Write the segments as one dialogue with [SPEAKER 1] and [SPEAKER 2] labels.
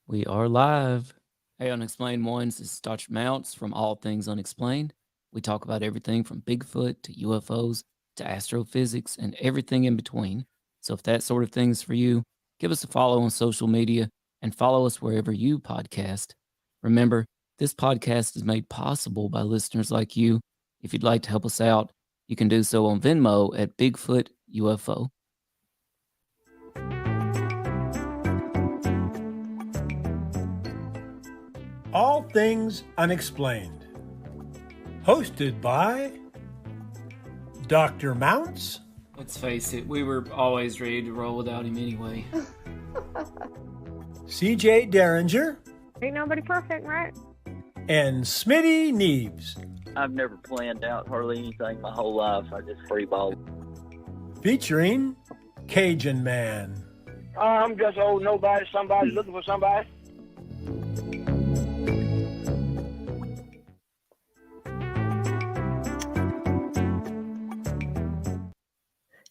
[SPEAKER 1] We are live. Hey, Unexplained Ones, this is Dr. Mounts from All Things Unexplained. We talk about everything from Bigfoot to UFOs to astrophysics and everything in between. So if that sort of thing is for you, give us a follow on social media and follow us wherever you podcast. Remember, this podcast is made possible by listeners like you. If you'd like to help us out, you can do so on Venmo at Bigfoot UFO.
[SPEAKER 2] All Things Unexplained. Hosted by Dr. Mounts.
[SPEAKER 1] Let's face it, we were always ready to roll without him anyway.
[SPEAKER 2] CJ Derringer.
[SPEAKER 3] Ain't nobody perfect, right?
[SPEAKER 2] And Smitty Neves.
[SPEAKER 4] I've never planned out hardly anything my whole life. I just freeball.
[SPEAKER 2] Featuring Cajun Man.
[SPEAKER 5] I'm just old nobody, somebody looking for somebody.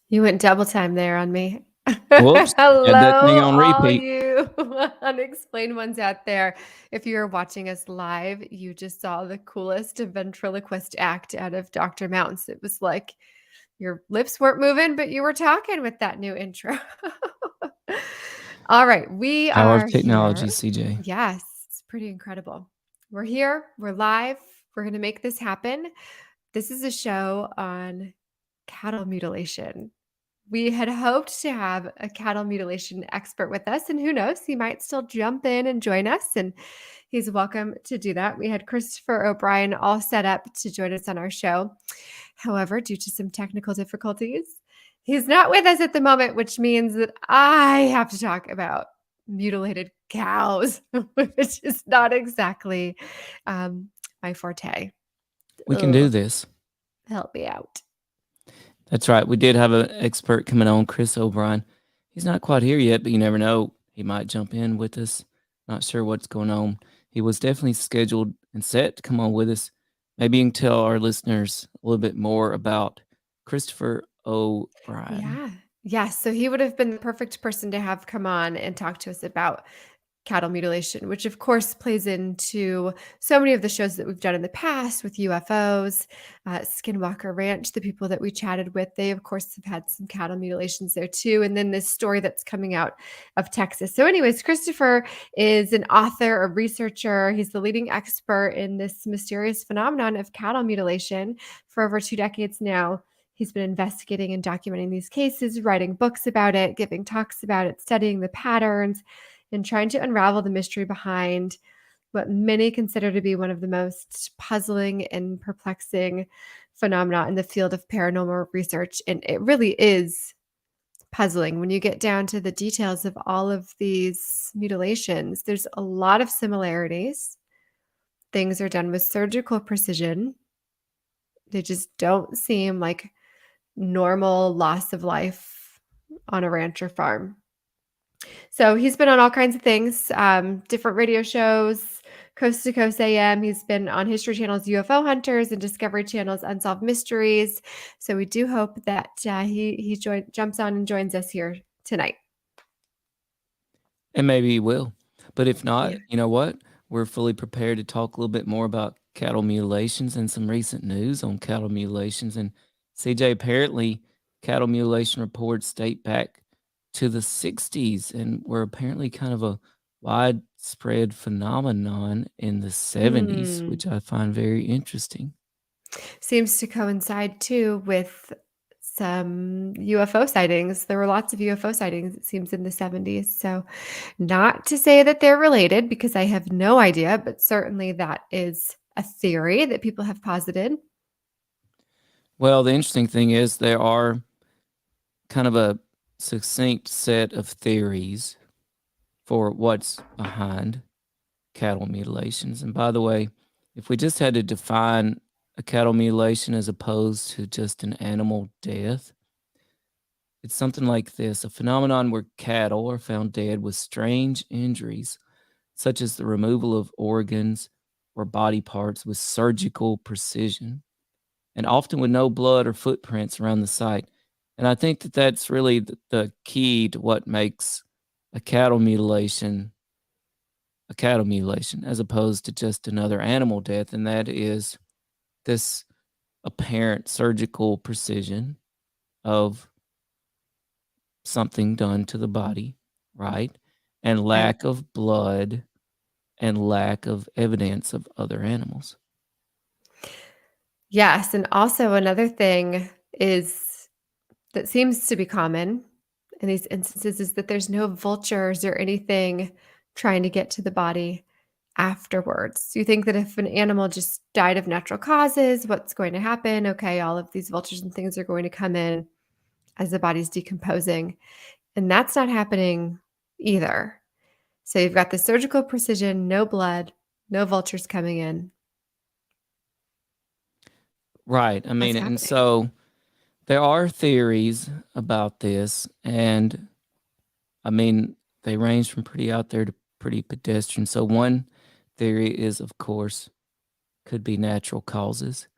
[SPEAKER 3] You went double time there on me.
[SPEAKER 1] Whoops.
[SPEAKER 3] Hello,
[SPEAKER 1] Had that thing on
[SPEAKER 3] all
[SPEAKER 1] repeat.
[SPEAKER 3] you unexplained ones out there. If you are watching us live, you just saw the coolest ventriloquist act out of Dr. Mounts. It was like your lips weren't moving, but you were talking with that new intro. All right, we
[SPEAKER 1] Power
[SPEAKER 3] are
[SPEAKER 1] of technology,
[SPEAKER 3] here.
[SPEAKER 1] CJ.
[SPEAKER 3] Yes, it's pretty incredible. We're here. We're live. We're going to make this happen. This is a show on cattle mutilation. We had hoped to have a cattle mutilation expert with us, and who knows, he might still jump in and join us, and he's welcome to do that. We had Christopher O'Brien all set up to join us on our show. However, due to some technical difficulties, he's not with us at the moment, which means that I have to talk about mutilated cows, which is not exactly my forte.
[SPEAKER 1] We can do this.
[SPEAKER 3] Help me out.
[SPEAKER 1] That's right. We did have an expert coming on, Chris O'Brien. He's not quite here yet, but you never know. He might jump in with us. Not sure what's going on. He was definitely scheduled and set to come on with us. Maybe you can tell our listeners a little bit more about Christopher O'Brien.
[SPEAKER 3] Yeah. Yes. So he would have been the perfect person to have come on and talk to us about cattle mutilation, which of course plays into so many of the shows that we've done in the past with UFOs, Skinwalker Ranch, the people that we chatted with, they of course have had some cattle mutilations there too. And then this story that's coming out of Texas. So anyways, Christopher is an author, a researcher. He's the leading expert in this mysterious phenomenon of cattle mutilation for over 2 decades now. He's been investigating and documenting these cases, writing books about it, giving talks about it, studying the patterns, and trying to unravel the mystery behind what many consider to be one of the most puzzling and perplexing phenomena in the field of paranormal research. And it really is puzzling when you get down to the details of all of these mutilations. There's a lot of similarities. Things are done with surgical precision. They just don't seem like normal loss of life on a ranch or farm. So he's been on all kinds of things, different radio shows, Coast to Coast AM. He's been on History Channel's UFO Hunters and Discovery Channel's Unsolved Mysteries. So we do hope that he jumps on and joins us here tonight.
[SPEAKER 1] And maybe he will. But if not,
[SPEAKER 3] Yeah.
[SPEAKER 1] you know what? We're fully prepared to talk a little bit more about cattle mutilations and some recent news on cattle mutilations. And CJ, apparently cattle mutilation reports date back to the 60s and were apparently kind of a widespread phenomenon in the 70s, which I find very interesting.
[SPEAKER 3] Seems to coincide too with some UFO sightings. There were lots of UFO sightings, it seems, in the 70s. So not to say that they're related because I have no idea, but certainly that is a theory that people have posited.
[SPEAKER 1] Well, the interesting thing is there are kind of a succinct set of theories for what's behind cattle mutilations. And by the way, if we just had to define a cattle mutilation as opposed to just an animal death, it's something like this: a phenomenon where cattle are found dead with strange injuries, such as the removal of organs or body parts with surgical precision, and often with no blood or footprints around the site. And I think that that's really the key to what makes a cattle mutilation a cattle mutilation as opposed to just another animal death, and that is this apparent surgical precision of something done to the body, right? And lack of blood and lack of evidence of other animals.
[SPEAKER 3] Yes, and also another thing is that seems to be common in these instances is that there's no vultures or anything trying to get to the body afterwards. You think that if an animal just died of natural causes, what's going to happen? Okay, all of these vultures and things are going to come in as the body's decomposing. And that's not happening either. So you've got the surgical precision, no blood, no vultures coming in.
[SPEAKER 1] Right. I mean, and
[SPEAKER 3] happening?
[SPEAKER 1] so there are theories about this, and I mean, they range from pretty out there to pretty pedestrian. So one theory is, of course, could be natural causes.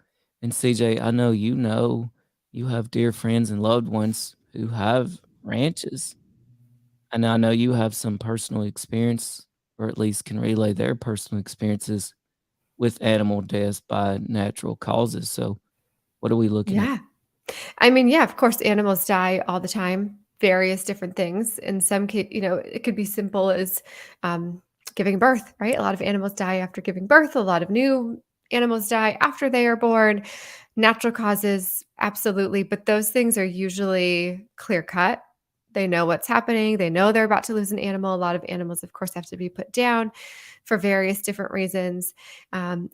[SPEAKER 1] And CJ, I know you have dear friends and loved ones who have ranches. And I know you have some personal experience, or at least can relay their personal experiences with animal deaths by natural causes. So what are we looking at?
[SPEAKER 3] Yeah. I mean, yeah, of course, animals die all the time, various different things. In some case, it could be simple as giving birth, right? A lot of animals die after giving birth. A lot of new animals die after they are born. Natural causes, absolutely. But those things are usually clear cut. They know what's happening. They know they're about to lose an animal. A lot of animals, of course, have to be put down for various different reasons.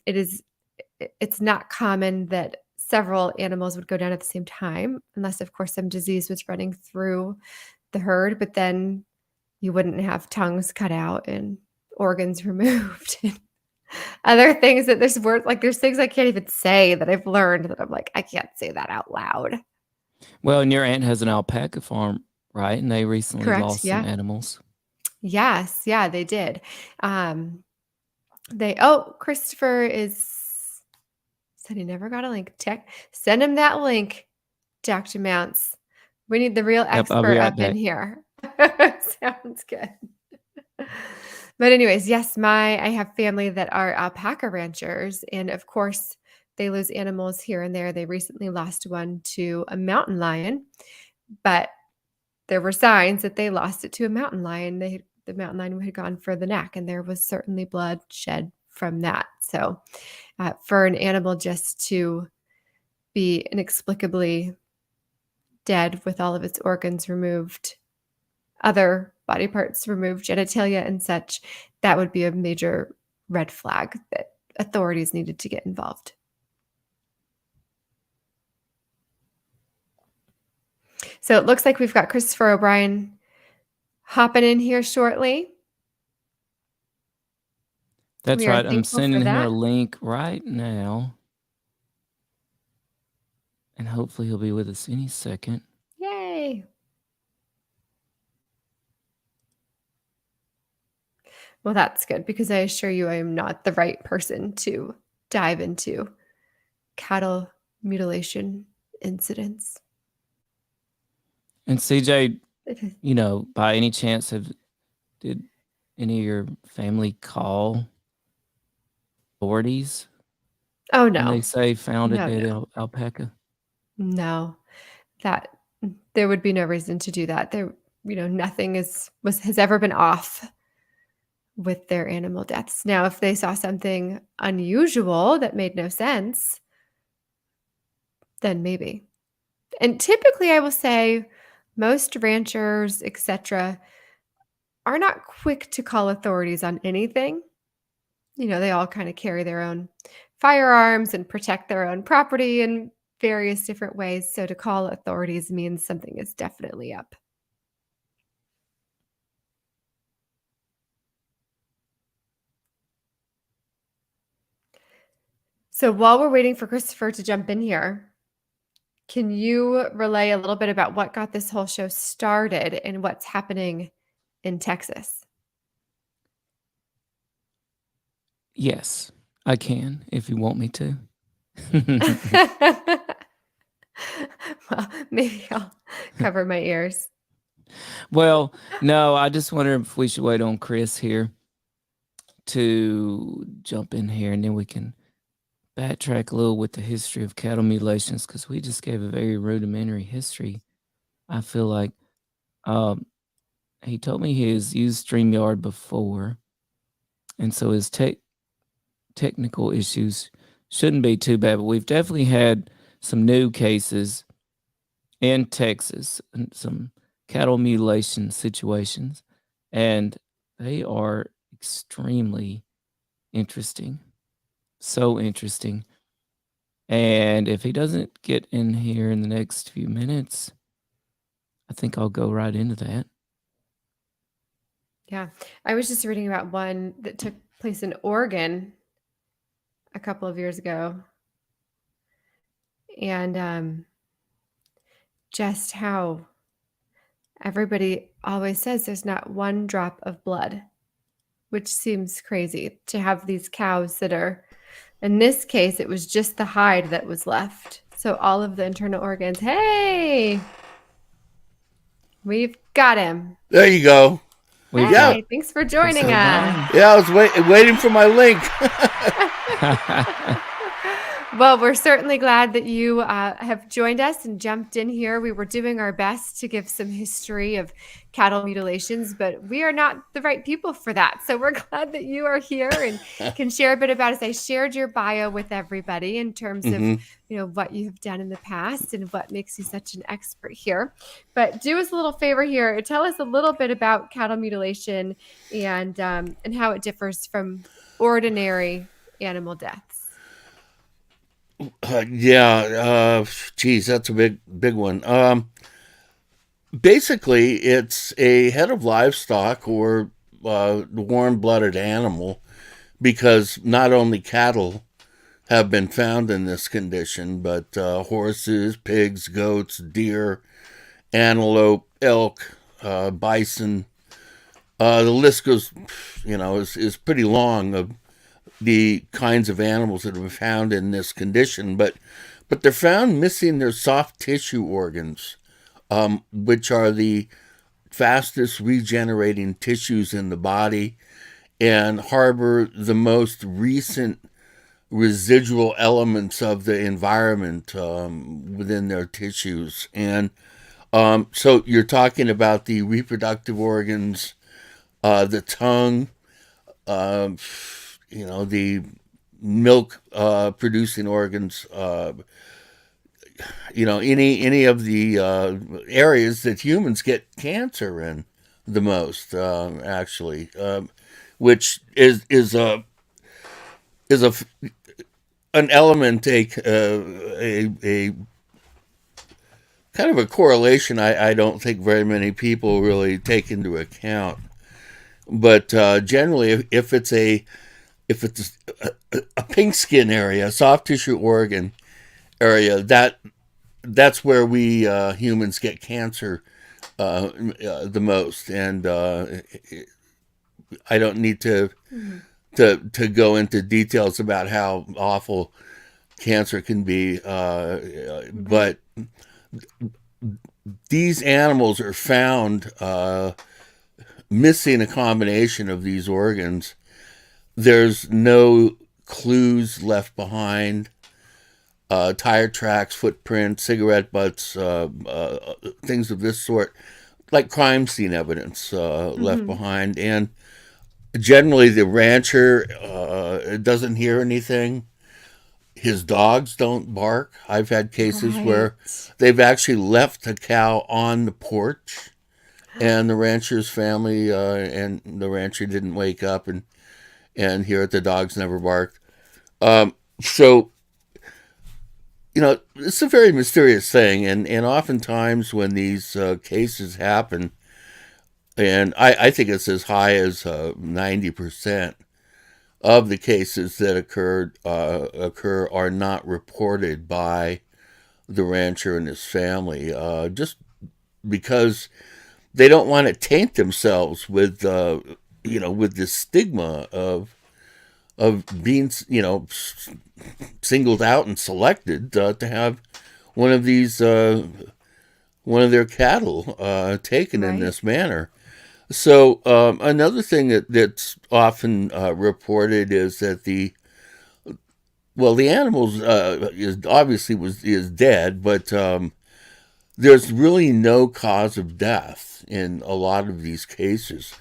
[SPEAKER 3] It's not common that several animals would go down at the same time, unless, of course, some disease was running through the herd, but then you wouldn't have tongues cut out and organs removed and other things that there's things I can't even say that I've learned that I'm like, I can't say that out loud.
[SPEAKER 1] Well, and your aunt has an alpaca farm, right? And they recently
[SPEAKER 3] Correct.
[SPEAKER 1] lost some
[SPEAKER 3] Yeah.
[SPEAKER 1] animals.
[SPEAKER 3] Yes. Yeah, they did. Christopher said he never got a link. Send him that link, Dr. Mounts. We need the real
[SPEAKER 1] Yep, I'll be
[SPEAKER 3] expert
[SPEAKER 1] right
[SPEAKER 3] up in
[SPEAKER 1] back.
[SPEAKER 3] here. Sounds good. But anyways, yes, I have family that are alpaca ranchers, and of course, they lose animals here and there. They recently lost one to a mountain lion, but there were signs that they lost it to a mountain lion. The mountain lion had gone for the neck, and there was certainly blood shed from that. So, for an animal just to be inexplicably dead with all of its organs removed, other body parts removed, genitalia and such, that would be a major red flag that authorities needed to get involved. So it looks like we've got Christopher O'Brien hopping in here shortly.
[SPEAKER 1] That's
[SPEAKER 3] We are
[SPEAKER 1] right. I'm
[SPEAKER 3] thankful for
[SPEAKER 1] sending him a
[SPEAKER 3] that.
[SPEAKER 1] link right now. And hopefully he'll be with us any second.
[SPEAKER 3] Yay. Well, that's good because I assure you I am not the right person to dive into cattle mutilation incidents.
[SPEAKER 1] And CJ, by any chance, did any of your family call authorities
[SPEAKER 3] Oh,
[SPEAKER 1] when
[SPEAKER 3] no.
[SPEAKER 1] they say found a
[SPEAKER 3] No,
[SPEAKER 1] dead
[SPEAKER 3] no.
[SPEAKER 1] alpaca?
[SPEAKER 3] No. There would be no reason to do that. Nothing has ever been off with their animal deaths. Now, if they saw something unusual that made no sense, then maybe. And typically, I will say most ranchers, etc., are not quick to call authorities on anything. They all kind of carry their own firearms and protect their own property in various different ways. So to call authorities means something is definitely up. So while we're waiting for Christopher to jump in here, can you relay a little bit about what got this whole show started and what's happening in Texas?
[SPEAKER 1] Yes, I can if you want me to.
[SPEAKER 3] Well, maybe I'll cover my ears.
[SPEAKER 1] Well, no, I just wonder if we should wait on Chris here. to jump in here, and then we can backtrack a little with the history of cattle mutilations, because we just gave a very rudimentary history. I feel like um, he told me he has used StreamYard before, and so his technical issues shouldn't be too bad. But we've definitely had some new cases in Texas and some cattle mutilation situations, and they are extremely interesting. So interesting. And if he doesn't get in here in the next few minutes, I think I'll go right into that.
[SPEAKER 3] Yeah. I was just reading about one that took place in Oregon a couple of years ago. And just how everybody always says there's not one drop of blood, which seems crazy to have these cows that are, in this case, it was just the hide that was left. So all of the internal organs, hey, we've got him.
[SPEAKER 6] There you go.
[SPEAKER 1] We've
[SPEAKER 3] Hey,
[SPEAKER 1] got
[SPEAKER 3] thanks for joining
[SPEAKER 1] episode
[SPEAKER 3] us.
[SPEAKER 6] Yeah, I was waiting for my link.
[SPEAKER 1] 9.
[SPEAKER 3] Well, we're certainly glad that you have joined us and jumped in here. We were doing our best to give some history of cattle mutilations, but we are not the right people for that. So we're glad that you are here and can share a bit about it. I shared your bio with everybody in terms of what you have done in the past and what makes you such an expert here. But do us a little favor here. Tell us a little bit about cattle mutilation and how it differs from ordinary animal deaths.
[SPEAKER 6] Geez, that's a big one. Basically, it's a head of livestock or warm-blooded animal, because not only cattle have been found in this condition, but horses, pigs, goats, deer, antelope, elk, bison. The list goes, is pretty long of the kinds of animals that have been found in this condition, but they're found missing their soft tissue organs, which are the fastest regenerating tissues in the body and harbor the most recent residual elements of the environment within their tissues. And so you're talking about the reproductive organs, the tongue, the milk producing organs, any of the areas that humans get cancer in the most, actually, which is an element, a kind of a correlation I don't think very many people really take into account. But generally, if it's a pink skin area, a soft tissue organ area, that's where we humans get cancer the most. And I don't need to go into details about how awful cancer can be, but these animals are found missing a combination of these organs. There's no clues left behind, tire tracks, footprints, cigarette butts, things of this sort, like crime scene evidence left behind. And generally the rancher doesn't hear anything. His dogs don't bark. I've had cases where they've actually left a cow on the porch, and the rancher's family and the rancher didn't wake up and hear it. The dogs never barked. So, it's a very mysterious thing. And oftentimes when these cases happen, and I think it's as high as 90% of the cases that occur are not reported by the rancher and his family, just because they don't want to taint themselves with with the stigma of being singled out and selected to have one of their cattle taken in this manner. So another thing that's often reported is that the animals is obviously is dead, but there's really no cause of death in a lot of these cases.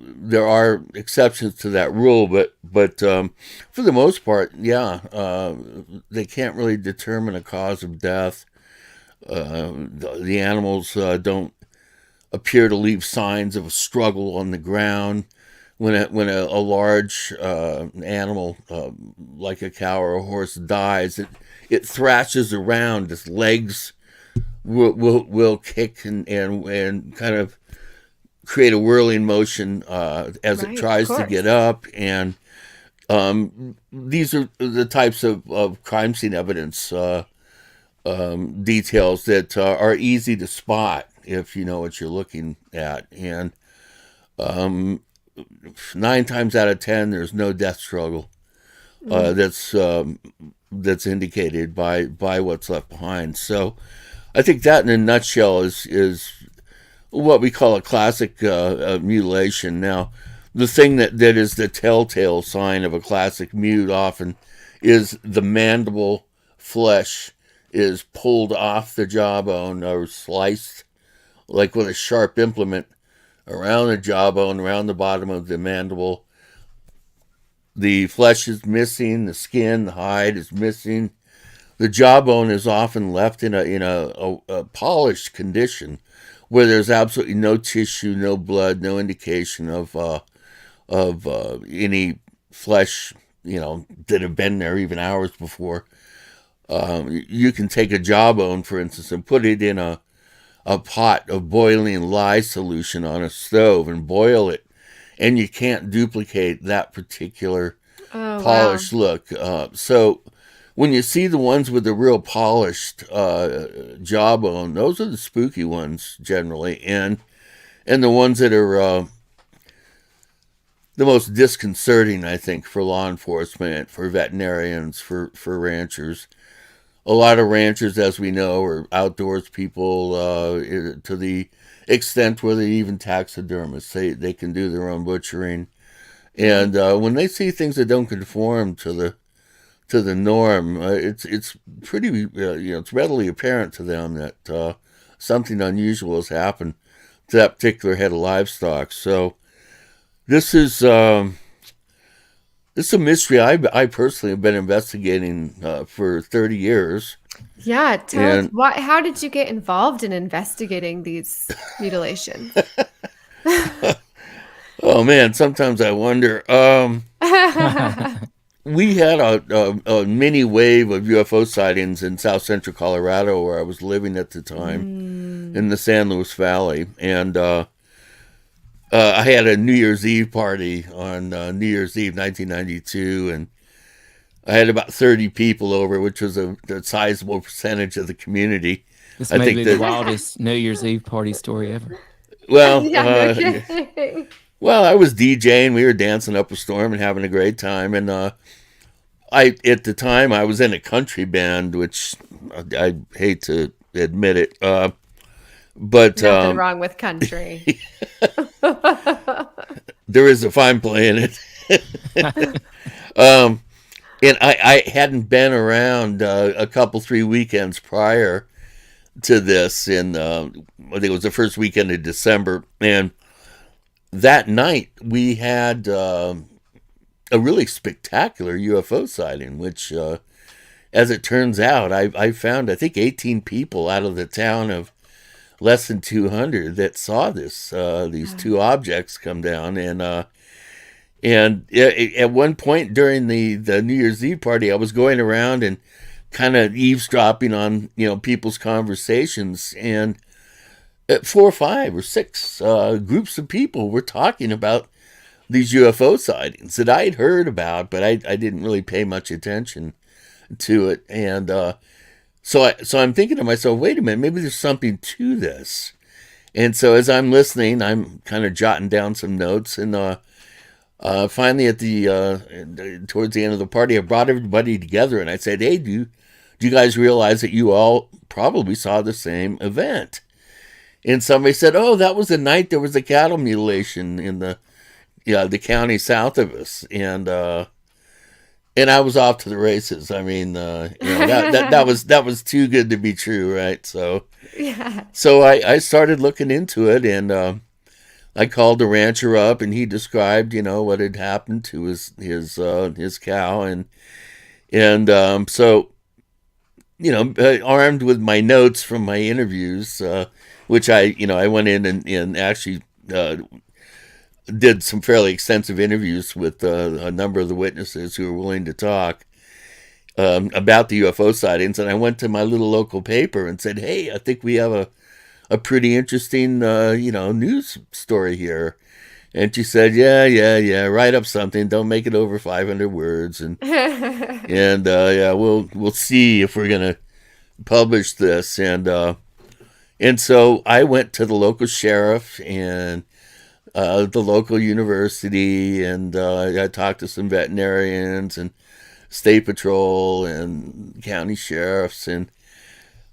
[SPEAKER 6] There are exceptions to that rule, but for the most part, yeah, they can't really determine a cause of death. The animals don't appear to leave signs of a struggle on the ground. When a large animal like a cow or a horse dies, it thrashes around. Its legs will kick and kind of create a whirling motion as it
[SPEAKER 3] Right, of
[SPEAKER 6] tries to
[SPEAKER 3] course.
[SPEAKER 6] get up. And these are the types of crime scene evidence details that are easy to spot if you know what you're looking at. And 9 times out of 10, there's no death struggle that's indicated by what's left behind. So I think that in a nutshell is what we call a classic mutilation. Now, the thing that is the telltale sign of a classic mute often is the mandible flesh is pulled off the jawbone or sliced like with a sharp implement around the jawbone, around the bottom of the mandible. The flesh is missing, the skin, the hide is missing. The jawbone is often left in a polished condition where there's absolutely no tissue, no blood, no indication of any flesh, that have been there even hours before. You can take a jawbone, for instance, and put it in a pot of boiling lye solution on a stove and boil it, and you can't duplicate that particular polished look. So when you see the ones with the real polished jawbone, those are the spooky ones generally, and the ones that are the most disconcerting, I think, for law enforcement, for veterinarians, for ranchers. A lot of ranchers, as we know, are outdoors people to the extent where they even taxidermists. They can do their own butchering, and when they see things that don't conform to the norm, it's pretty it's readily apparent to them that something unusual has happened to that particular head of livestock. So this is. It's a mystery I personally have been investigating for 30 years.
[SPEAKER 3] Yeah, tell us, how did you get involved in investigating these mutilations?
[SPEAKER 6] Oh man, sometimes I wonder. We had a mini wave of UFO sightings in south central Colorado where I was living at the time in the San Luis Valley. And I had a New Year's Eve party on New Year's Eve 1992, and I had about 30 people over, which was a sizable percentage of the community.
[SPEAKER 1] This may be the wildest New Year's Eve party story ever.
[SPEAKER 6] Well,
[SPEAKER 3] Yeah, no kidding.
[SPEAKER 6] well, I was DJing. We were dancing up a storm and having a great time. And at the time, I was in a country band, which I hate to admit it. But
[SPEAKER 3] Nothing wrong with country.
[SPEAKER 6] there is a fine play in it. And I hadn't been around a couple, 3 weekends prior to this. And I think it was the first weekend of December. And that night we had a really spectacular UFO sighting, which, as it turns out, I found, I think, 18 people out of the town of less than 200 that saw these two objects come down. And at one point during the New Year's Eve party, I was going around and kind of eavesdropping on people's conversations, and 4 or 5 or 6 groups of people were talking about these UFO sightings that I had heard about, but I didn't really pay much attention to it. And so I'm thinking to myself, wait a minute, maybe there's something to this. And so as I'm listening, I'm kind of jotting down some notes, and finally at towards the end of the party, I brought everybody together and I said, hey, do you guys realize that you all probably saw the same event? And somebody said, "Oh, that was the night there was a cattle mutilation in the county south of us," and I was off to the races. I mean, that was too good to be true, right? So
[SPEAKER 3] Yeah.
[SPEAKER 6] I started looking into it, and I called the rancher up, and he described, what had happened to his cow, so armed with my notes from my interviews, which I went in and actually did some fairly extensive interviews with a number of the witnesses who were willing to talk about the UFO sightings. And I went to my little local paper and said, "Hey, I think we have a pretty interesting, news story here." And she said, yeah, write up something. Don't make it over 500 words. And we'll see if we're going to publish this. And so I went to the local sheriff and the local university, and I talked to some veterinarians and state patrol and county sheriffs. And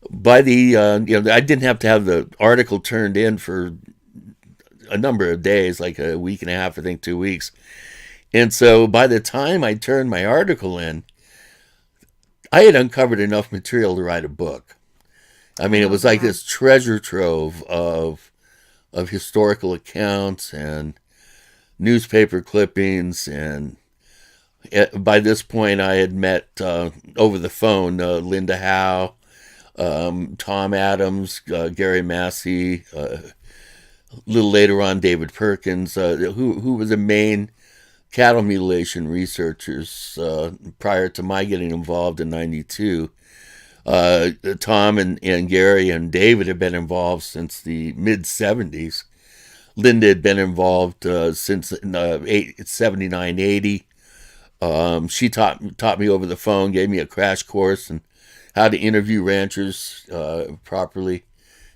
[SPEAKER 6] by the, I didn't have to have the article turned in for a number of days, like a week and a half, I think 2 weeks. And so by the time I turned my article in, I had uncovered enough material to write a book. I mean, it was like this treasure trove of historical accounts and newspaper clippings. And by this point, I had met over the phone Linda Howe, Tom Adams, Gary Massey, a little later on David Perkins, who were the main cattle mutilation researchers prior to my getting involved in '92. Tom and Gary and David had been involved since the mid-'70s. Linda had been involved since 79, 80. She taught me over the phone, gave me a crash course on how to interview ranchers properly,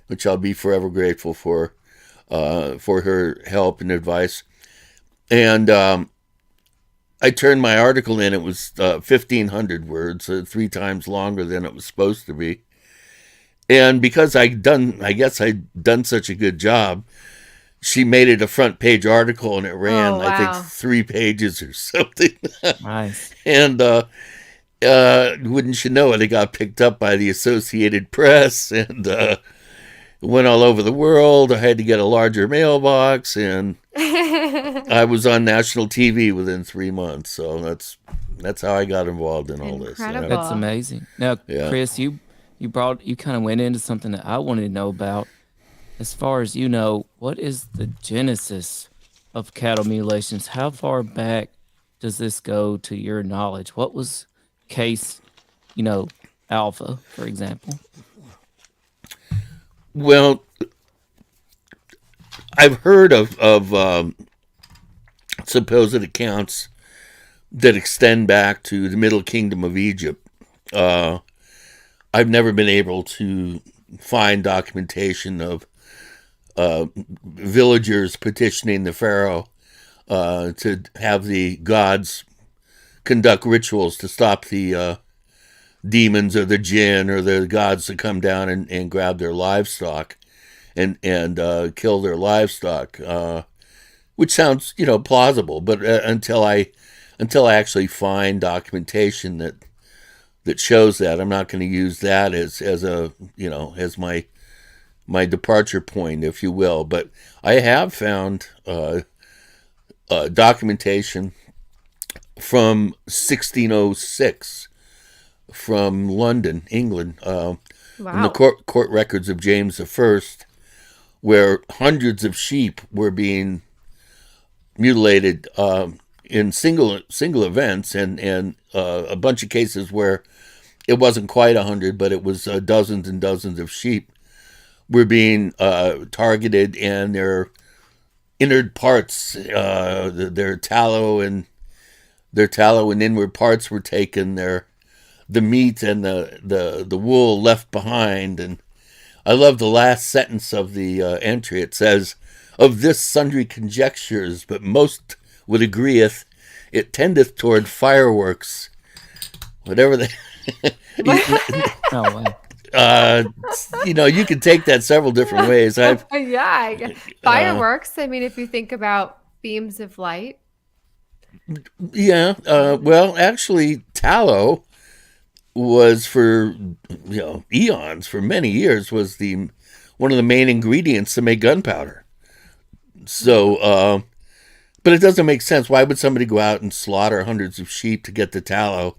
[SPEAKER 6] which I'll be forever grateful for her help and advice. And I turned my article in. It was 1,500 words, 3 times longer than it was supposed to be. And because I guess I'd done such a good job, she made it a front page article, and it ran, I think, 3 pages or something.
[SPEAKER 1] Nice.
[SPEAKER 6] And wouldn't you know it, it got picked up by the Associated Press and went all over the world. I had to get a larger mailbox, and I was on national TV within 3 months. So that's how I got involved in all this.
[SPEAKER 3] Incredible.
[SPEAKER 1] That's amazing. Now,
[SPEAKER 6] Yeah.
[SPEAKER 1] Chris, you kind of went into something that I wanted to know about. As far as you know, what is the genesis of cattle mutilations? How far back does this go to your knowledge? What was case, Alpha, for example?
[SPEAKER 6] Well, I've heard of supposed accounts that extend back to the Middle Kingdom of Egypt. I've never been able to find documentation of villagers petitioning the pharaoh to have the gods conduct rituals to stop the demons or the jinn or the gods to come down and grab their livestock and kill their livestock, which sounds plausible, but until I actually find documentation that shows that, I'm not going to use that as a as my departure point, if you will. But I have found documentation from 1606 from London, England, in the court records of James I, where hundreds of sheep were being mutilated in single events, and a bunch of cases where it wasn't quite 100, but it was dozens and dozens of sheep were being targeted, and their inward parts, their tallow and inward parts were taken. The meat and the wool left behind. And I love the last sentence of the entry. It says, "Of this sundry conjectures, but most would agreeth, it tendeth toward fireworks." Whatever they...
[SPEAKER 1] No way.
[SPEAKER 6] You can take that several different ways.
[SPEAKER 3] Fireworks. I mean, if you think about beams of light.
[SPEAKER 6] Yeah. Well, actually, tallow was for eons, for many years, was the one of the main ingredients to make gunpowder. So, but it doesn't make sense. Why would somebody go out and slaughter hundreds of sheep to get the tallow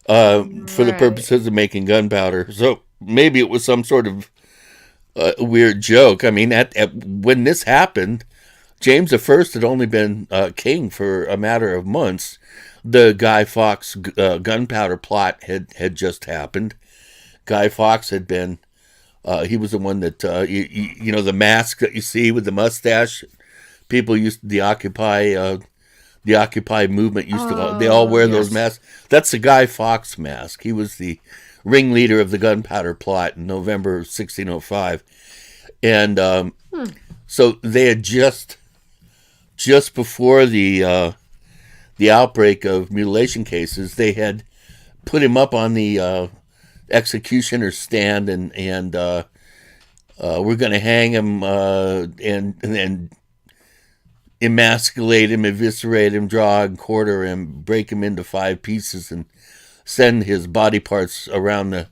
[SPEAKER 6] for the purposes of making gunpowder? So maybe it was some sort of weird joke. I mean, when this happened, James I had only been king for a matter of months. The Guy Fawkes gunpowder plot had just happened. Guy Fawkes had been, he was the one that, the mask that you see with the mustache. People the Occupy movement they all wear those masks. That's the Guy Fawkes mask. He was the ringleader of the gunpowder plot in November 1605. And so they had just before the outbreak of mutilation cases, they had put him up on the executioner's stand, and we're going to hang him and emasculate him, eviscerate him, draw and quarter him, break him into 5 pieces, and send his body parts around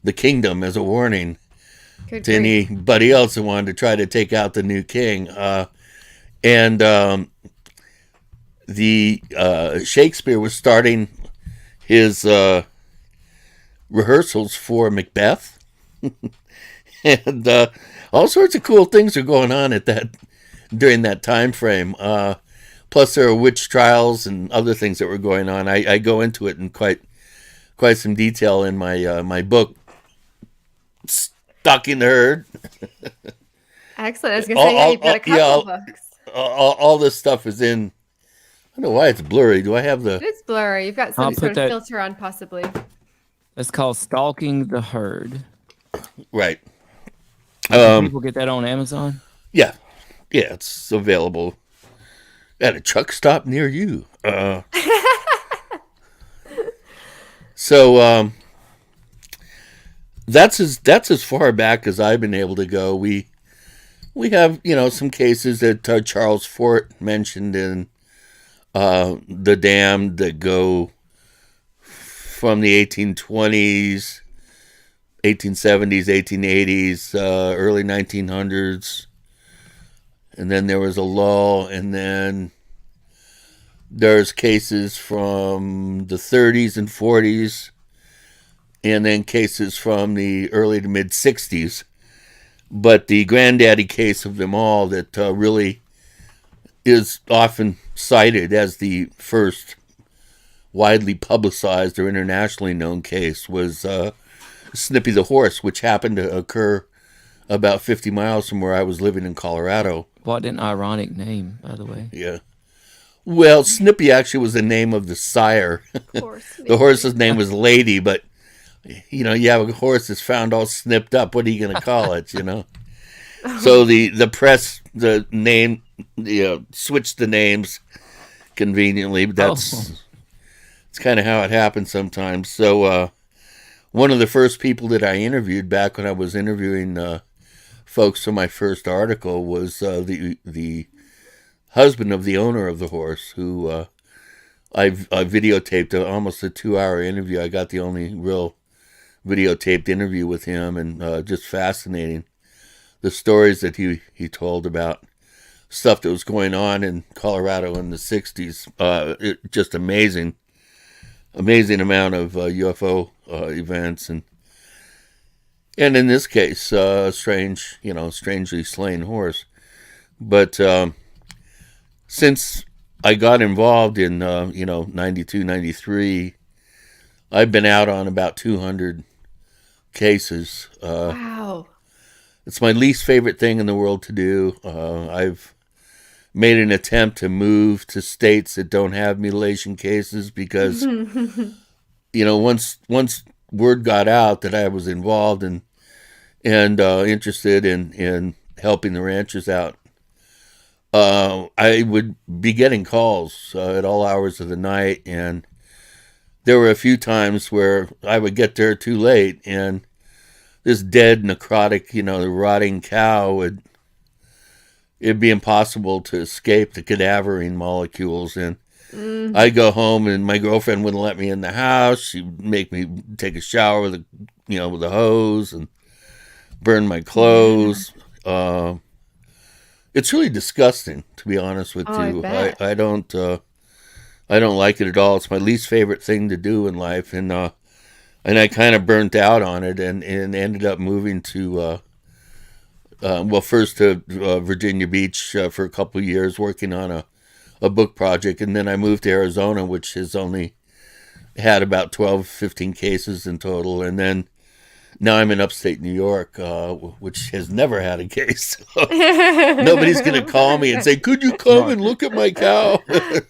[SPEAKER 6] the kingdom as a warning to anybody else who wanted to try to take out the new king. Shakespeare was starting his rehearsals for Macbeth, and all sorts of cool things are going on during that time frame. Plus, there are witch trials and other things that were going on. I go into it in quite some detail in my book, Stalking the Herd.
[SPEAKER 3] Excellent. I was going to say, you've got a couple books.
[SPEAKER 6] All this stuff is in. I don't know why it's blurry. Do I have the?
[SPEAKER 3] It's blurry. You've got some sort of filter on, possibly.
[SPEAKER 1] That's called Stalking the Herd.
[SPEAKER 6] Right.
[SPEAKER 1] Can people get that on Amazon?
[SPEAKER 6] Yeah, it's available at a truck stop near you. So that's as far back as I've been able to go. We have some cases that Charles Fort mentioned in The Damned that go from the 1820s, 1870s, 1880s, early 1900s. And then there was a lull, and then there's cases from the 30s and 40s, and then cases from the early to mid 60s. But the granddaddy case of them all that really is often cited as the first widely publicized or internationally known case was Snippy the horse, which happened to occur about 50 miles from where I was living in Colorado.
[SPEAKER 1] What an ironic name, by the way.
[SPEAKER 6] Yeah. Well, Snippy actually was the name of the sire. The horse's name was Lady, but you have a horse that's found all snipped up. What are you going to call it? So the press, the name, switched the names conveniently. But it's kind of how it happens sometimes. So one of the first people that I interviewed back when I was interviewing folks for my first article was the husband of the owner of the horse, who I videotaped almost a 2-hour interview. I got the only real videotaped interview with him, and just fascinating. The stories that he told about stuff that was going on in Colorado in the 60s. Just amazing amount of UFO events, and in this case, strangely slain horse. But since I got involved in 92, 93, I've been out on about 200 cases.
[SPEAKER 3] Wow.
[SPEAKER 6] It's my least favorite thing in the world to do. I've made an attempt to move to states that don't have mutilation cases because, once word got out that I was involved and interested in helping the ranchers out, I would be getting calls at all hours of the night, and there were a few times where I would get there too late, and this dead, necrotic, rotting cow, it'd be impossible to escape the cadaverine molecules. And I'd go home, and my girlfriend wouldn't let me in the house. She'd make me take a shower with with a hose and burn my clothes. It's really disgusting, to be honest with
[SPEAKER 3] Oh, I
[SPEAKER 6] you.
[SPEAKER 3] bet.
[SPEAKER 6] I don't like it at all. It's my least favorite thing to do in life, and I kind of burnt out on it, and ended up moving to first to Virginia Beach for a couple of years, working on a book project, and then I moved to Arizona, which has only had about 12, 15 cases in total, and then now I'm in upstate New York, which has never had a case. Nobody's going to call me and say, "Could you come and look at my cow?"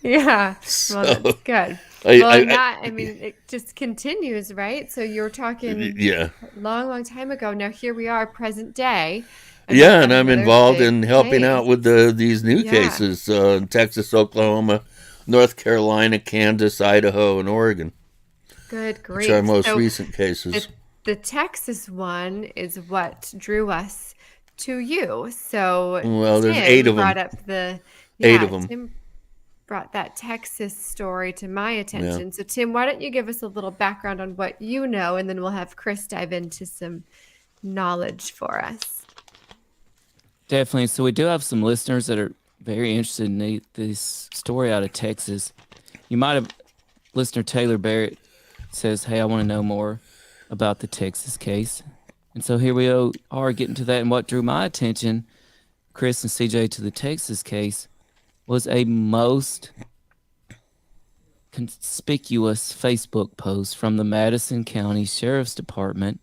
[SPEAKER 3] Yeah.
[SPEAKER 6] So,
[SPEAKER 3] Well, that's good. I mean, it just continues, right? So you're talking
[SPEAKER 6] yeah.
[SPEAKER 3] long, long time ago. Now here we are, present day.
[SPEAKER 6] Yeah,
[SPEAKER 3] we've
[SPEAKER 6] and
[SPEAKER 3] got
[SPEAKER 6] I'm
[SPEAKER 3] another
[SPEAKER 6] involved
[SPEAKER 3] big
[SPEAKER 6] in helping out
[SPEAKER 3] case.
[SPEAKER 6] with these new
[SPEAKER 3] Yeah.
[SPEAKER 6] cases in Texas, Oklahoma, North Carolina, Kansas, Idaho, and Oregon,
[SPEAKER 3] Good
[SPEAKER 6] which are our
[SPEAKER 3] grief.
[SPEAKER 6] most
[SPEAKER 3] So
[SPEAKER 6] recent cases.
[SPEAKER 3] the Texas one is what drew us to you. So
[SPEAKER 6] Well, there's
[SPEAKER 3] Tim
[SPEAKER 6] 8 of them.
[SPEAKER 3] brought up
[SPEAKER 6] 8 of them.
[SPEAKER 3] Tim brought that Texas story to my
[SPEAKER 6] Yeah.
[SPEAKER 3] attention. So Tim, why don't you give us a little background on what you know, and then we'll have Chris dive into some knowledge for us.
[SPEAKER 1] Definitely. So we do have some listeners that are very interested in this story out of Texas. You might have, listener Taylor Barrett says, "Hey, I want to know more about the Texas case." And so here we are getting to that. And what drew my attention, Chris and CJ, to the Texas case was a most conspicuous Facebook post from the Madison County Sheriff's Department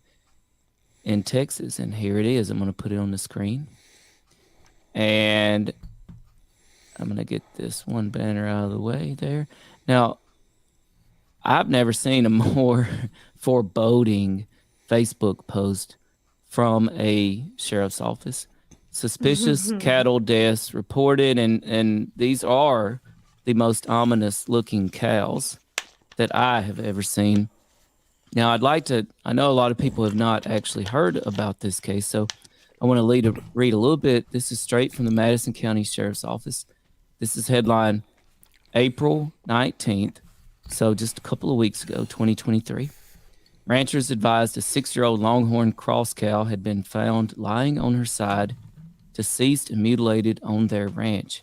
[SPEAKER 1] in Texas. And here it is. I'm going to put it on the screen. And I'm going to get this one banner out of the way there. Now, I've never seen a more foreboding Facebook post from a sheriff's office. Suspicious cattle deaths reported, and these are the most ominous looking cows that I have ever seen. Now, I know a lot of people have not actually heard about this case, so I want to read a little bit. This is straight from the Madison County Sheriff's Office. This is headline April 19th, so just a couple of weeks ago, 2023. Ranchers advised a 6-year-old Longhorn cross cow had been found lying on her side, deceased and mutilated on their ranch.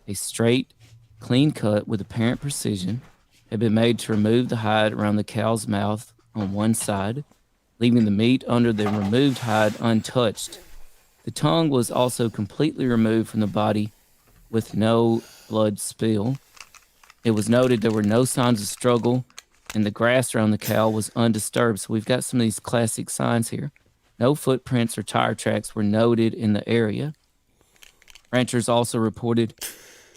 [SPEAKER 1] A straight, clean cut with apparent precision had been made to remove the hide around the cow's mouth on one side, leaving the meat under the removed hide untouched. The tongue was also completely removed from the body with no blood spill. It was noted there were no signs of struggle, and the grass around the cow was undisturbed. So we've got some of these classic signs here. No footprints or tire tracks were noted in the area. Ranchers also reported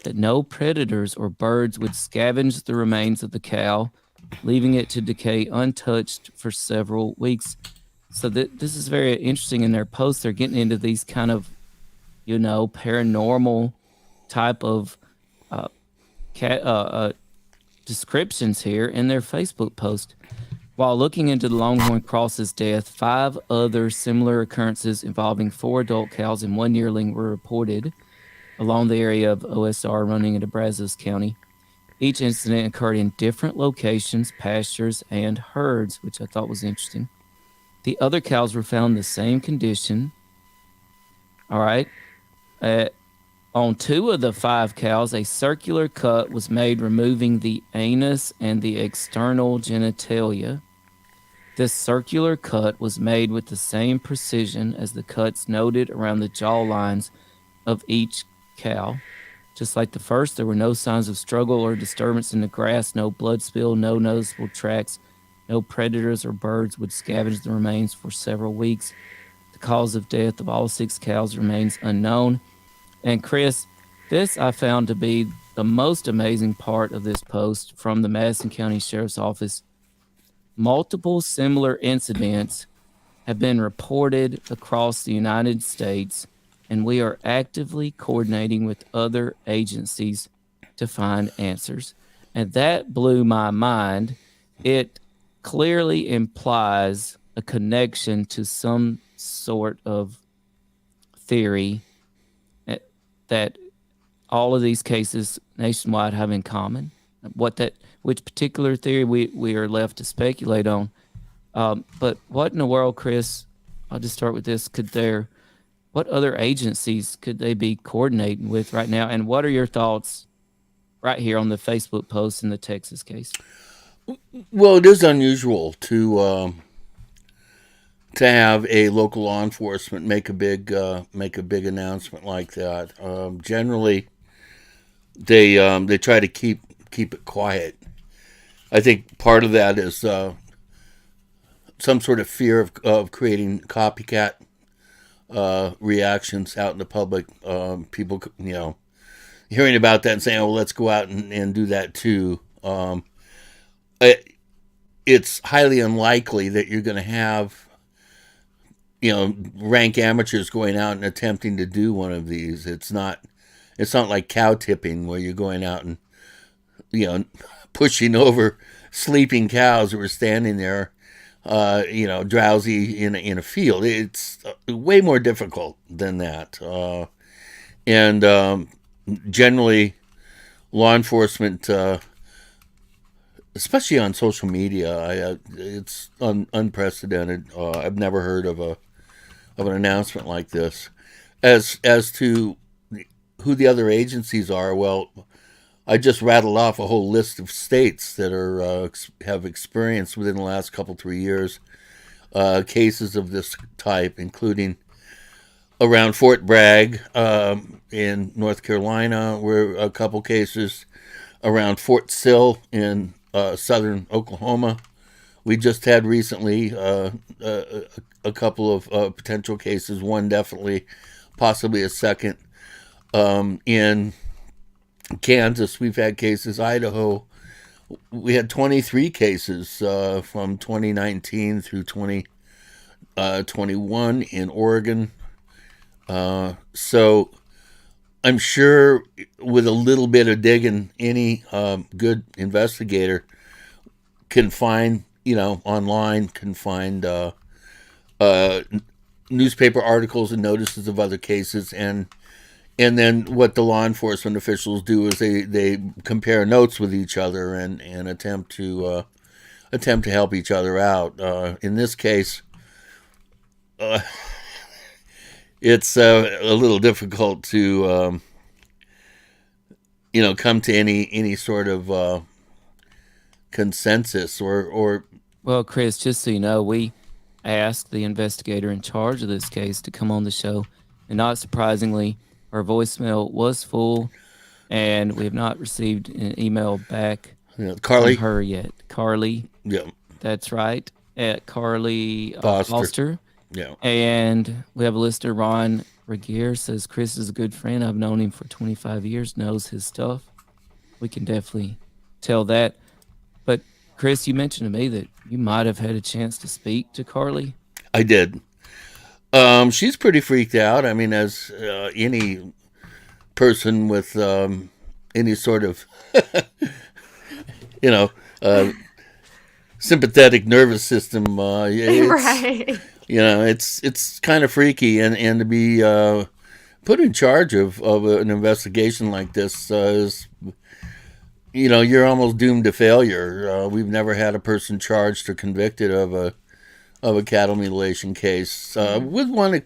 [SPEAKER 1] that no predators or birds would scavenge the remains of the cow, leaving it to decay untouched for several weeks. So this is very interesting in their posts. They're getting into these kind of, paranormal type of descriptions here in their Facebook post. While looking into the Longhorn Cross's death, 5 other similar occurrences involving 4 adult cows and 1 yearling were reported along the area of OSR running into Brazos County. Each incident occurred in different locations, pastures, and herds, which I thought was interesting. The other cows were found in the same condition. All right. On 2 of the 5 cows, a circular cut was made, removing the anus and the external genitalia. This circular cut was made with the same precision as the cuts noted around the jaw lines of each cow. Just like the first, there were no signs of struggle or disturbance in the grass, no blood spill, no noticeable tracks, no predators or birds would scavenge the remains for several weeks. The cause of death of all 6 cows remains unknown. And Chris, this I found to be the most amazing part of this post from the Madison County Sheriff's Office. Multiple similar incidents have been reported across the United States, and we are actively coordinating with other agencies to find answers. And that blew my mind. It clearly implies a connection to some sort of theory that all of these cases nationwide have in common. Which particular theory we are left to speculate on. But what in the world, Chris? I'll just start with this. What other agencies could they be coordinating with right now? And what are your thoughts right here on the Facebook post in the Texas case?
[SPEAKER 6] Well, it is unusual to have a local law enforcement make a big announcement like that. Generally, they try to keep it quiet. I think part of that is some sort of fear of creating copycat reactions out in the public. People, hearing about that and saying, "Oh, well, let's go out and do that too." It's highly unlikely that you're going to have, rank amateurs going out and attempting to do one of these. It's not like cow tipping where you're going out and, pushing over sleeping cows who are standing there, drowsy in a field. It's way more difficult than that. And generally, law enforcement, especially on social media, it's unprecedented. I've never heard of an announcement like this. As to who the other agencies are, well, I just rattled off a whole list of states that have experienced within the last 3 years cases of this type, including around Fort Bragg in North Carolina, where a couple cases, around Fort Sill in southern Oklahoma. We just had recently a couple of potential cases, one definitely, possibly a second. In Kansas, we've had cases. Idaho, we had 23 cases from 2019 through 2021 in Oregon. So I'm sure with a little bit of digging, any good investigator can find, online, can find newspaper articles and notices of other cases, and then what the law enforcement officials do is they compare notes with each other and attempt to help each other out. In this case, it's a little difficult to come to any sort of consensus or.
[SPEAKER 1] Well, Chris, just so you know, we asked the investigator in charge of this case to come on the show, and not surprisingly, our voicemail was full, and we have not received an email back
[SPEAKER 6] Carly?
[SPEAKER 1] from her yet. Carly.
[SPEAKER 6] Yeah.
[SPEAKER 1] That's right. At Carly
[SPEAKER 6] Foster.
[SPEAKER 1] Yeah. And we have a listener, Ron Regier, says, Chris is a good friend. I've known him for 25 years, knows his stuff. We can definitely tell that. But, Chris, you mentioned to me that you might have had a chance to speak to Carly.
[SPEAKER 6] I did. She's pretty freaked out. I mean, as any person with any sort of, sympathetic nervous system,
[SPEAKER 3] Right.
[SPEAKER 6] It's kind of freaky, and to be put in charge of an investigation like this is, you're almost doomed to failure. We've never had a person charged or convicted of a cattle mutilation case, with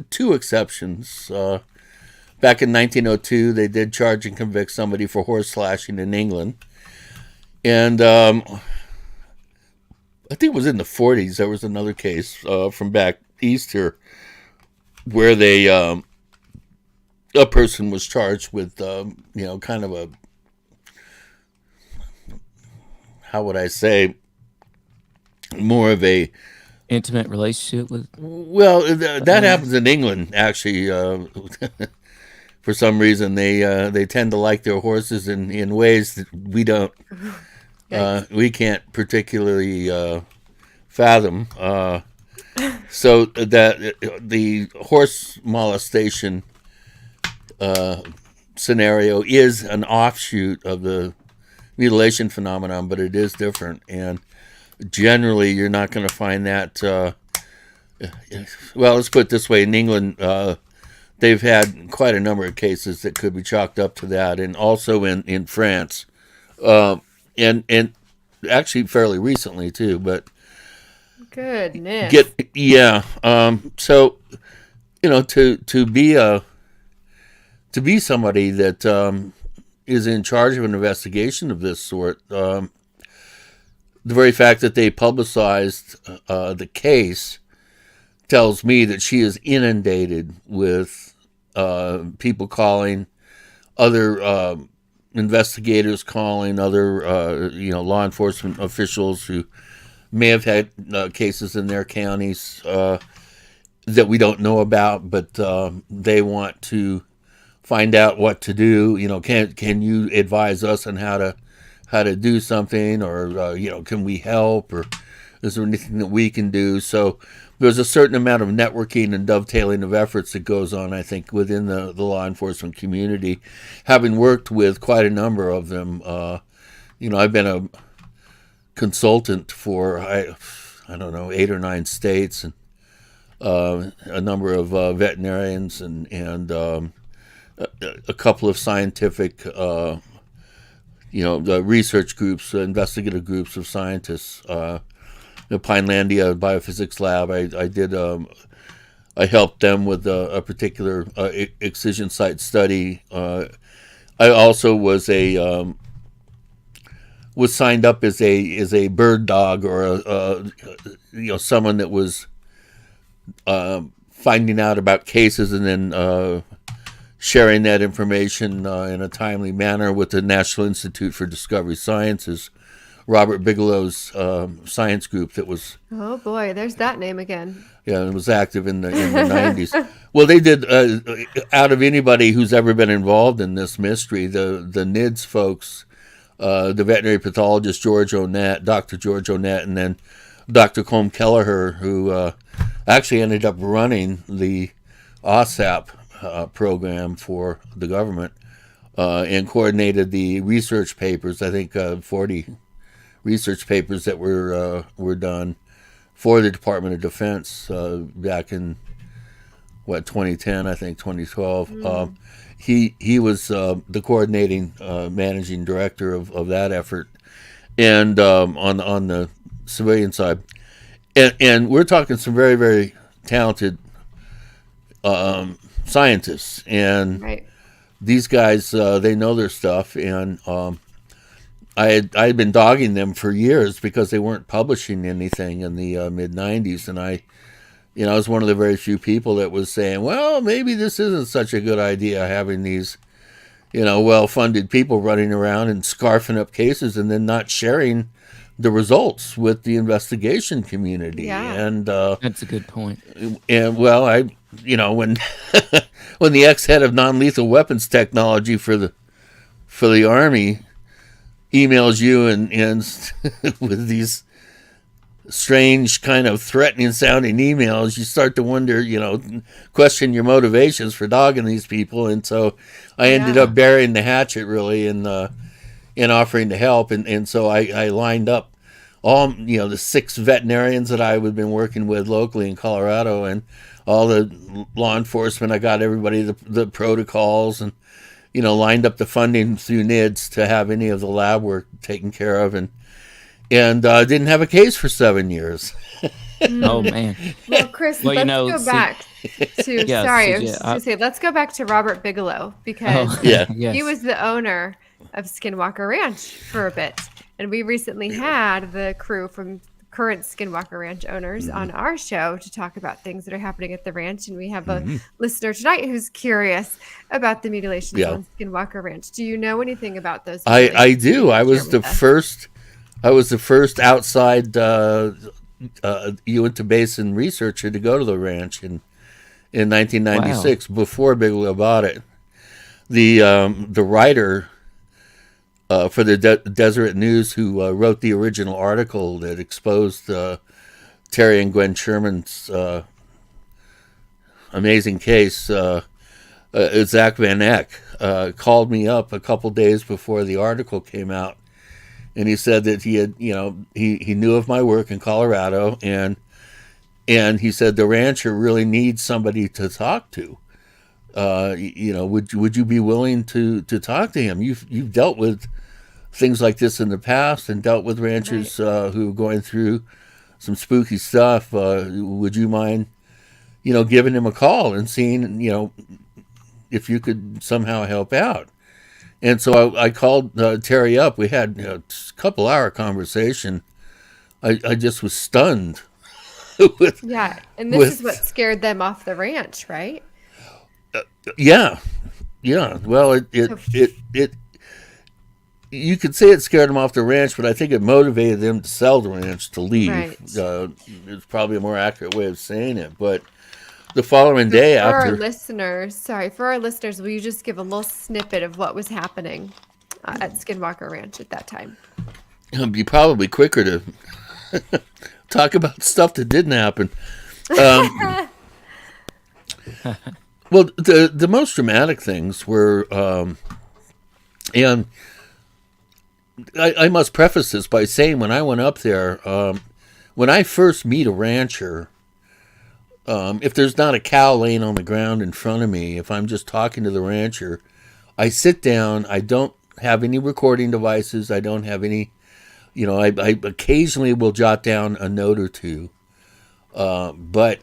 [SPEAKER 6] two exceptions. Back in 1902, they did charge and convict somebody for horse slashing in England, and I think it was in the 40s. There was another case from back east here where a person was charged with, kind of a, how would I say, more of a
[SPEAKER 1] intimate relationship with.
[SPEAKER 6] Well, that happens in England, actually. For some reason, they tend to like their horses in ways that we don't. We can't particularly fathom. So that the horse molestation scenario is an offshoot of the mutilation phenomenon, but it is different. And generally you're not going to find that. Well, let's put it this way: in England, they've had quite a number of cases that could be chalked up to that, and also in France, and actually fairly recently too. But
[SPEAKER 3] Goodness.
[SPEAKER 6] So to be somebody that is in charge of an investigation of this sort, the very fact that they publicized the case tells me that she is inundated with people calling, other investigators calling, other law enforcement officials who may have had cases in their counties that we don't know about, but they want to find out what to do. Can you advise us on how to do something, or can we help, or is there anything that we can do? So there's a certain amount of networking and dovetailing of efforts that goes on, I think, within the law enforcement community. Having worked with quite a number of them, I've been a consultant for I don't know 8 or 9 states, and a number of veterinarians and a couple of scientific the research groups, investigative groups of scientists. The Pinelandia Biophysics Lab, I helped them with a particular excision site study. I also was signed up as a bird dog, or someone that was finding out about cases and then sharing that information in a timely manner with the National Institute for Discovery Sciences, Robert Bigelow's science group that was...
[SPEAKER 3] Oh boy, there's that name again.
[SPEAKER 6] Yeah, it was active in the 90s. Well, they did, out of anybody who's ever been involved in this mystery, the NIDS folks, the veterinary pathologist Dr. George Onett, and then Dr. Colm Kelleher, who actually ended up running the OSAP program for the government, and coordinated the research papers. I think 40 research papers that were done for the Department of Defense back in 2010, I think 2012. He was the coordinating managing director of that effort, and on the civilian side, and we're talking some very, very talented scientists, and
[SPEAKER 3] Right.
[SPEAKER 6] these guys, they know their stuff, and I had been dogging them for years because they weren't publishing anything in the mid 90s, and I was one of the very few people that was saying, well, maybe this isn't such a good idea, having these well-funded people running around and scarfing up cases and then not sharing the results with the investigation community.
[SPEAKER 3] Yeah.
[SPEAKER 6] And
[SPEAKER 1] That's a good point.
[SPEAKER 6] and well, when when the ex-head of non-lethal weapons technology for the Army emails you and with these strange kind of threatening sounding emails, you start to wonder, question your motivations for dogging these people. And so I ended up burying the hatchet, really, in offering to help. And so I lined up all, the 6 veterinarians that I had been working with locally in Colorado, and all the law enforcement. I got everybody the protocols, and lined up the funding through NIDS to have any of the lab work taken care of, and didn't have a case for 7 years.
[SPEAKER 1] Oh man.
[SPEAKER 3] Well, Chris, let's go back to.
[SPEAKER 1] Yeah,
[SPEAKER 3] sorry,
[SPEAKER 1] so,
[SPEAKER 3] I was just going to say, let's go back to Robert Bigelow, because
[SPEAKER 6] Yeah.
[SPEAKER 1] Yes.
[SPEAKER 3] he was the owner of Skinwalker Ranch for a bit, and we recently had the crew from current Skinwalker Ranch owners on our show to talk about things that are happening at the ranch, and we have a listener tonight who's curious about the mutilations on Skinwalker Ranch. Do you know anything about those?
[SPEAKER 6] I do. I was the first. I was the first outside Uinta Basin researcher to go to the ranch in 1996, before Bigelow bought it. The writer for the Deseret News, who wrote the original article that exposed Terry and Gwen Sherman's amazing case, Zach Van Eck, called me up a couple days before the article came out And he said that he had, he knew of my work in Colorado, and he said the rancher really needs somebody to talk to. Would you be willing to talk to him? You've dealt with things like this in the past and dealt with ranchers who are going through some spooky stuff. Would you mind, giving him a call and seeing, if you could somehow help out? And so I called Terry up. We had a couple hour conversation. I just was stunned.
[SPEAKER 3] And this is what scared them off the ranch, right?
[SPEAKER 6] Yeah. Well, it you could say it scared them off the ranch, but I think it motivated them to sell the ranch, to leave.
[SPEAKER 3] Right.
[SPEAKER 6] It's probably a more accurate way of saying it. But the following day
[SPEAKER 3] for
[SPEAKER 6] after...
[SPEAKER 3] For our listeners, will you just give a little snippet of what was happening at Skinwalker Ranch at that time?
[SPEAKER 6] It'd be probably quicker to talk about stuff that didn't happen. Well, the most dramatic things were, and I must preface this by saying when I went up there, when I first meet a rancher, if there's not a cow laying on the ground in front of me, if I'm just talking to the rancher, I sit down. I don't have any recording devices. I don't have any, I occasionally will jot down a note or two, but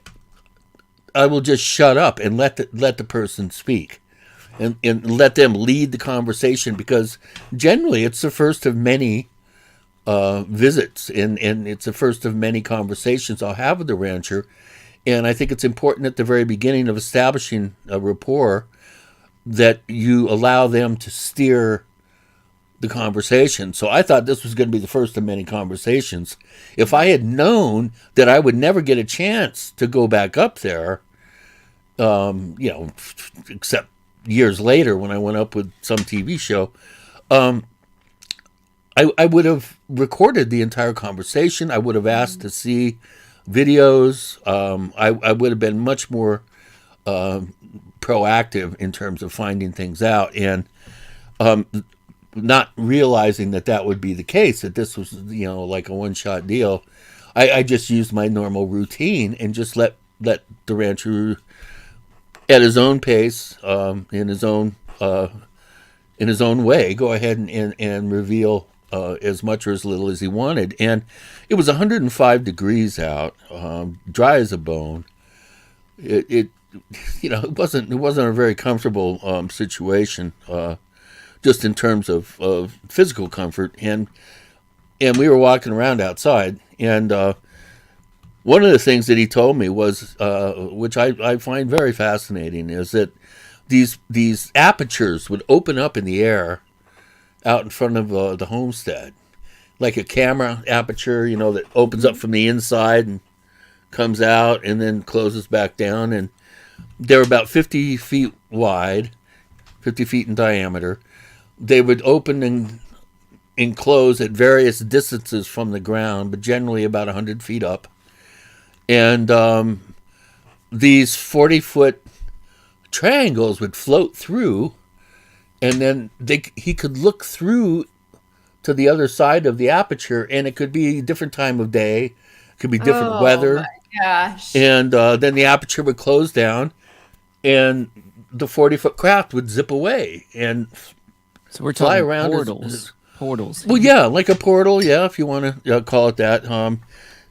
[SPEAKER 6] I will just shut up and let the person speak, and let them lead the conversation, because generally it's the first of many visits, and it's the first of many conversations I'll have with the rancher. And I think it's important at the very beginning of establishing a rapport that you allow them to steer the conversation. So I thought this was going to be the first of many conversations. If I had known that I would never get a chance to go back up there, except years later when I went up with some TV show, I would have recorded the entire conversation. I would have asked to see videos. I would have been much more proactive in terms of finding things out, and not realizing that would be the case, that this was, like a one-shot deal. I just used my normal routine and just let the rancher, at his own pace, in his own way, go ahead and reveal as much or as little as he wanted. And it was 105 degrees out, dry as a bone. It wasn't a very comfortable situation, just in terms of physical comfort. And we were walking around outside, and one of the things that he told me was, which I find very fascinating, is that these apertures would open up in the air out in front of the homestead, like a camera aperture, that opens up from the inside and comes out and then closes back down. And they're about 50 feet wide, 50 feet in diameter. They would open and close at various distances from the ground, but generally about 100 feet up. And these 40-foot triangles would float through, and then he could look through to the other side of the aperture, and it could be a different time of day, it could be different weather.
[SPEAKER 3] My gosh.
[SPEAKER 6] And then the aperture would close down, and the 40-foot craft would zip away and
[SPEAKER 1] So we're
[SPEAKER 6] fly
[SPEAKER 1] talking
[SPEAKER 6] around
[SPEAKER 1] portals.
[SPEAKER 6] Well, yeah, like a portal, yeah, if you want to call it that.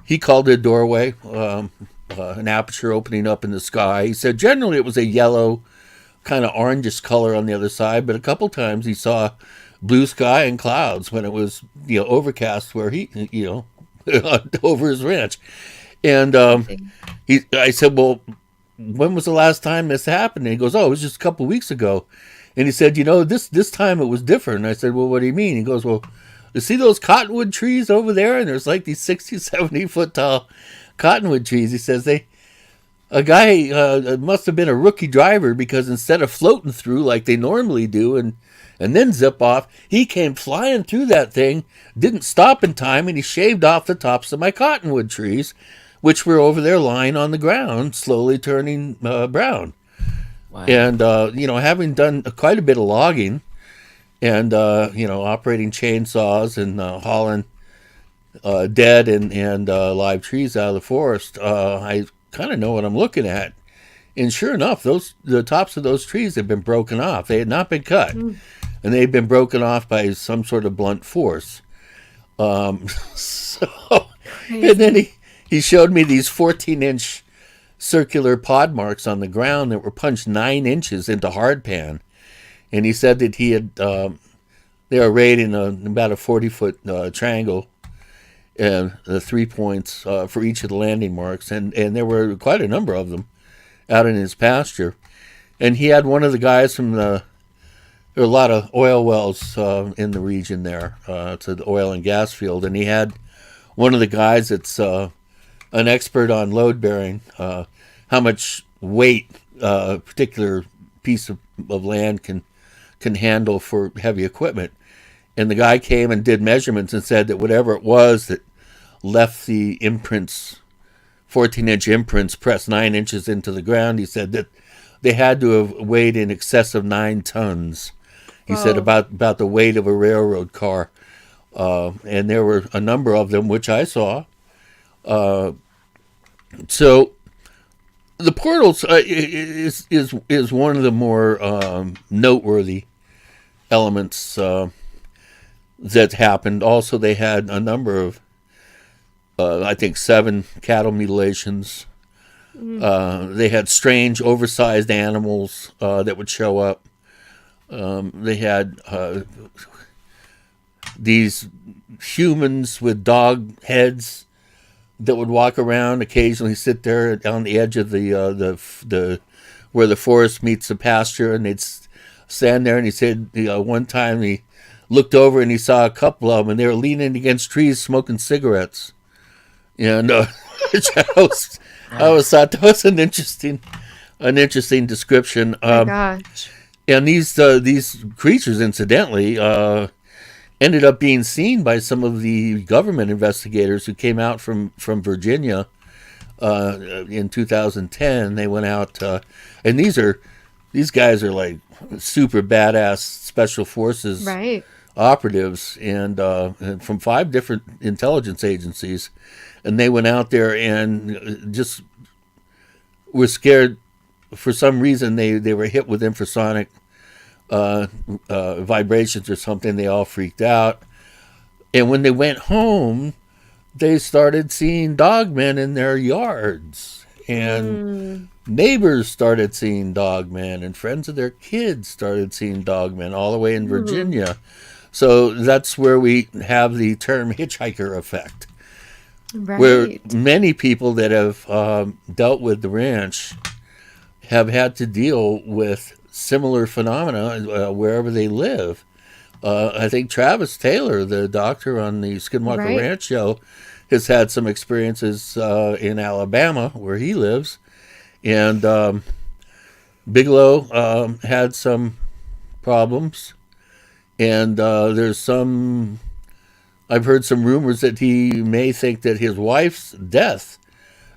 [SPEAKER 6] He called it a doorway, an aperture opening up in the sky. He said generally it was a yellow, kind of orangish color on the other side, but a couple times he saw blue sky and clouds when it was overcast where he over his ranch. And I said, well, when was the last time this happened? And he goes, oh, it was just a couple weeks ago. And he said, this time it was different. And I said, well, what do you mean? He goes, well, you see those cottonwood trees over there? And there's like these 60, 70 foot tall cottonwood trees. He says a guy must have been a rookie driver, because instead of floating through like they normally do and then zip off, he came flying through that thing, didn't stop in time, and he shaved off the tops of my cottonwood trees, which were over there lying on the ground, slowly turning brown. Wow. And, having done quite a bit of logging and operating chainsaws and hauling dead and live trees out of the forest. I kind of know what I'm looking at. And sure enough, the tops of those trees had been broken off. They had not been cut, and they had been broken off by some sort of blunt force. So, and then he showed me these 14-inch circular pod marks on the ground that were punched 9 inches into hardpan. And he said that he had they were arrayed in about a 40-foot triangle, and the 3 points for each of the landing marks, and there were quite a number of them out in his pasture. And he had one of the guys from there are a lot of oil wells in the region there. It's an oil and gas field, and he had one of the guys that's an expert on load bearing, how much weight a particular piece of land can handle for heavy equipment. And the guy came and did measurements and said that whatever it was that left the imprints, 14-inch imprints pressed 9 inches into the ground, he said that they had to have weighed in excess of 9 tons. He said about the weight of a railroad car. And there were a number of them, which I saw. So the portals is one of the more noteworthy elements that happened. Also, they had a number of, I think, 7 cattle mutilations. They had strange, oversized animals that would show up. They had these humans with dog heads that would walk around, occasionally sit there on the edge of the where the forest meets the pasture, and they'd stand there. And he said, one time he looked over and he saw a couple of them, and they were leaning against trees smoking cigarettes. And which I always thought that was an interesting description.
[SPEAKER 3] Oh my gosh.
[SPEAKER 6] And these creatures, incidentally, ended up being seen by some of the government investigators who came out from Virginia in 2010. They went out, and these guys are like super badass special forces operatives, and from 5 different intelligence agencies, and they went out there and just were scared. For some reason, they were hit with infrasonic vibrations or something. They all freaked out. And when they went home, they started seeing dogmen in their yards. And neighbors started seeing dogmen, and friends of their kids started seeing dogmen all the way in Virginia. So that's where we have the term hitchhiker effect.
[SPEAKER 3] Right.
[SPEAKER 6] Where many people that have dealt with the ranch have had to deal with similar phenomena wherever they live. I think Travis Taylor, the doctor on the Skinwalker Ranch show, has had some experiences in Alabama where he lives. And Bigelow had some problems. And I've heard some rumors that he may think that his wife's death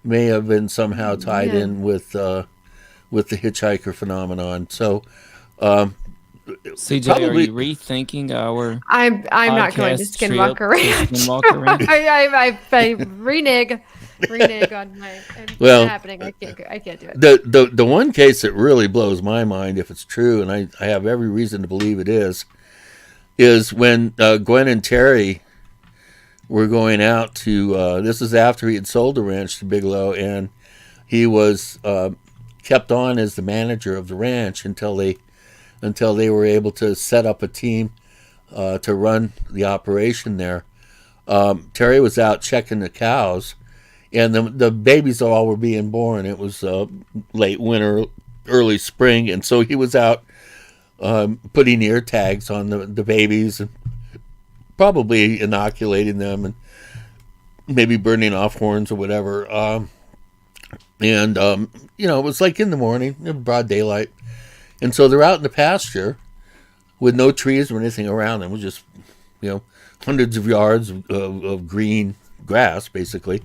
[SPEAKER 6] may have been somehow tied in with the hitchhiker phenomenon. So,
[SPEAKER 1] CJ,
[SPEAKER 6] probably,
[SPEAKER 1] are you rethinking our?
[SPEAKER 3] I'm not going to Skinwalker Ranch. I renege on my. It's not happening. I can't do it.
[SPEAKER 6] The one case that really blows my mind, if it's true, and I have every reason to believe it is when Gwen and Terry were going out to. This is after he had sold the ranch to Bigelow, and he was kept on as the manager of the ranch until they were able to set up a team to run the operation there. Terry was out checking the cows, and the babies all were being born. It was late winter, early spring, and so he was out putting ear tags on the babies and probably inoculating them and maybe burning off horns or whatever. And it was like in the morning, broad daylight. And so they're out in the pasture with no trees or anything around them. It was just, hundreds of yards of green grass, basically.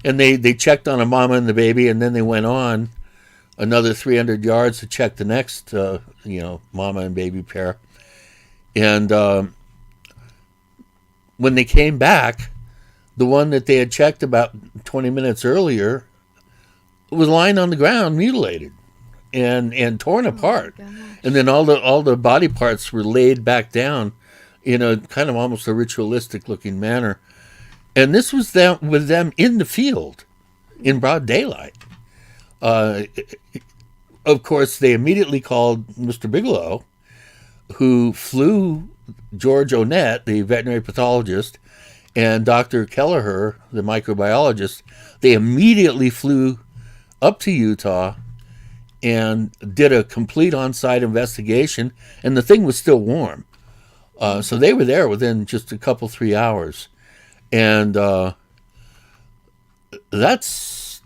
[SPEAKER 6] And they checked on a mama and the baby, and then they went on another 300 yards to check the next, mama and baby pair. And when they came back, the one that they had checked about 20 minutes earlier was lying on the ground, mutilated and torn apart. And then all the body parts were laid back down in a kind of almost a ritualistic looking manner. And this was with them in the field in broad daylight. Of course, they immediately called Mr. Bigelow, who flew George Onett, the veterinary pathologist, and Dr. Kelleher, the microbiologist. They immediately flew up to Utah and did a complete on-site investigation, and the thing was still warm. So they were there within just a couple, 3 hours. And that's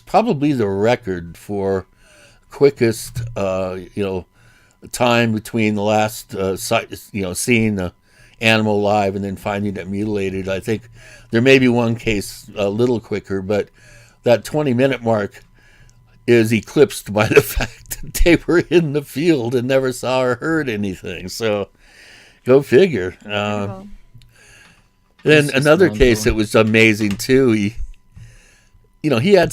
[SPEAKER 6] probably the record for quickest, time between the last, seeing the animal alive and then finding it mutilated. I think there may be one case a little quicker, but that 20-minute mark is eclipsed by the fact that they were in the field and never saw or heard anything. So go figure. Then another case that was amazing too. He had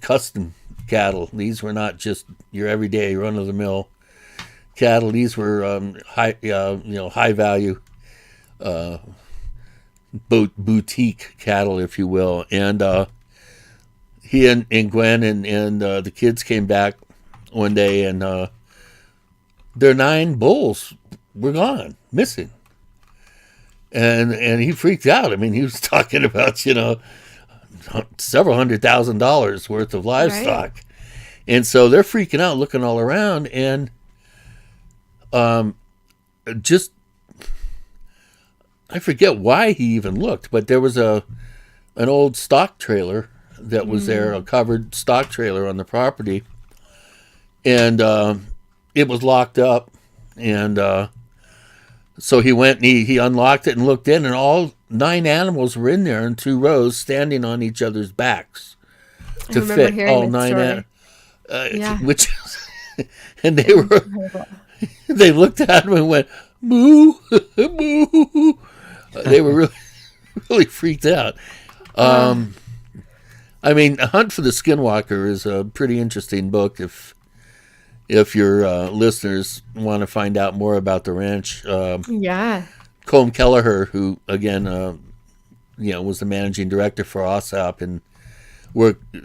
[SPEAKER 6] custom cattle. These were not just your everyday run-of-the-mill cattle. These were high value, boutique cattle, if you will. And he and Gwen and the kids came back one day, and their 9 bulls were gone, missing. And he freaked out. I mean, he was talking about, several $100,000 worth of livestock. Right. And so they're freaking out, looking all around, and just, I forget why he even looked, but there was an old stock trailer that was there, a covered stock trailer on the property, and it was locked up, and so he went and he unlocked it and looked in, and all 9 animals were in there in 2 rows, standing on each other's backs to fit all 9 animals. Which, and they looked at him and went, moo, moo. They were really, really freaked out. I mean, A Hunt for the Skinwalker is a pretty interesting book if your listeners want to find out more about the ranch. Colm Kelleher, who again, was the managing director for OSAP and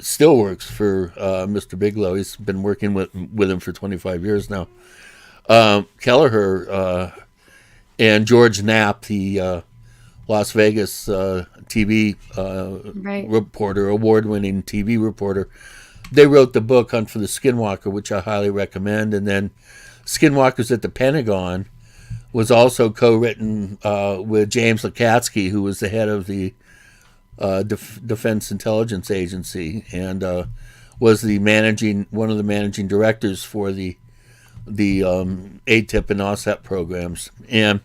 [SPEAKER 6] still works for Mr. Bigelow. He's been working with him for 25 years now. Kelleher and George Knapp, the Las Vegas TV reporter, award-winning TV reporter, they wrote the book Hunt for the Skinwalker, which I highly recommend. And then Skinwalkers at the Pentagon was also co-written with James Lukatsky, who was the head of the Defense Intelligence Agency, and was one of the managing directors for the ATIP and OSAP programs. And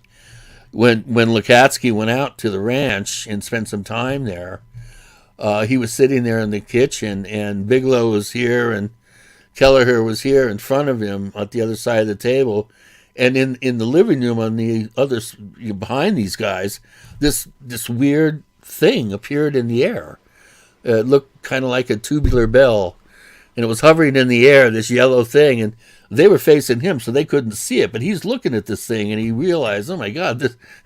[SPEAKER 6] when Lukatsky went out to the ranch and spent some time there, he was sitting there in the kitchen, and Bigelow was here, and Kelleher was here in front of him at the other side of the table. And in the living room on the other behind these guys, this weird thing appeared in the air. It looked kind of like a tubular bell, and it was hovering in the air, this yellow thing, and they were facing him, so they couldn't see it. But he's looking at this thing, and he realized, oh my God,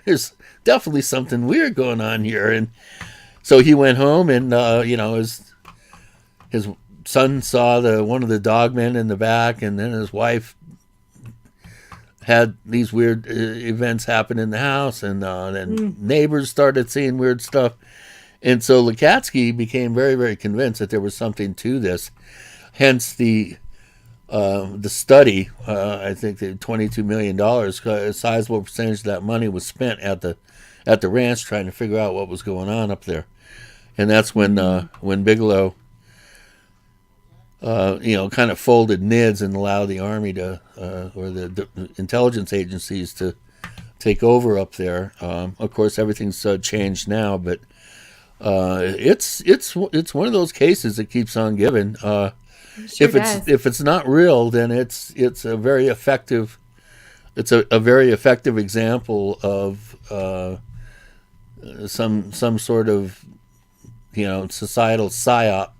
[SPEAKER 6] there's definitely something weird going on here. And so he went home, and his son saw one of the dogmen in the back, and then his wife had these weird events happen in the house, and then neighbors started seeing weird stuff. And so Lukatsky became very, very convinced that there was something to this. Hence the study, I think the $22 million, a sizable percentage of that money was spent at the ranch trying to figure out what was going on up there. And that's when Bigelow kind of folded NIDS and allowed the Army or the intelligence agencies to take over up there. Of course, everything's changed now, but it's one of those cases that keeps on giving. If it's not real, then it's a very effective it's a very effective example of some sort of societal psyop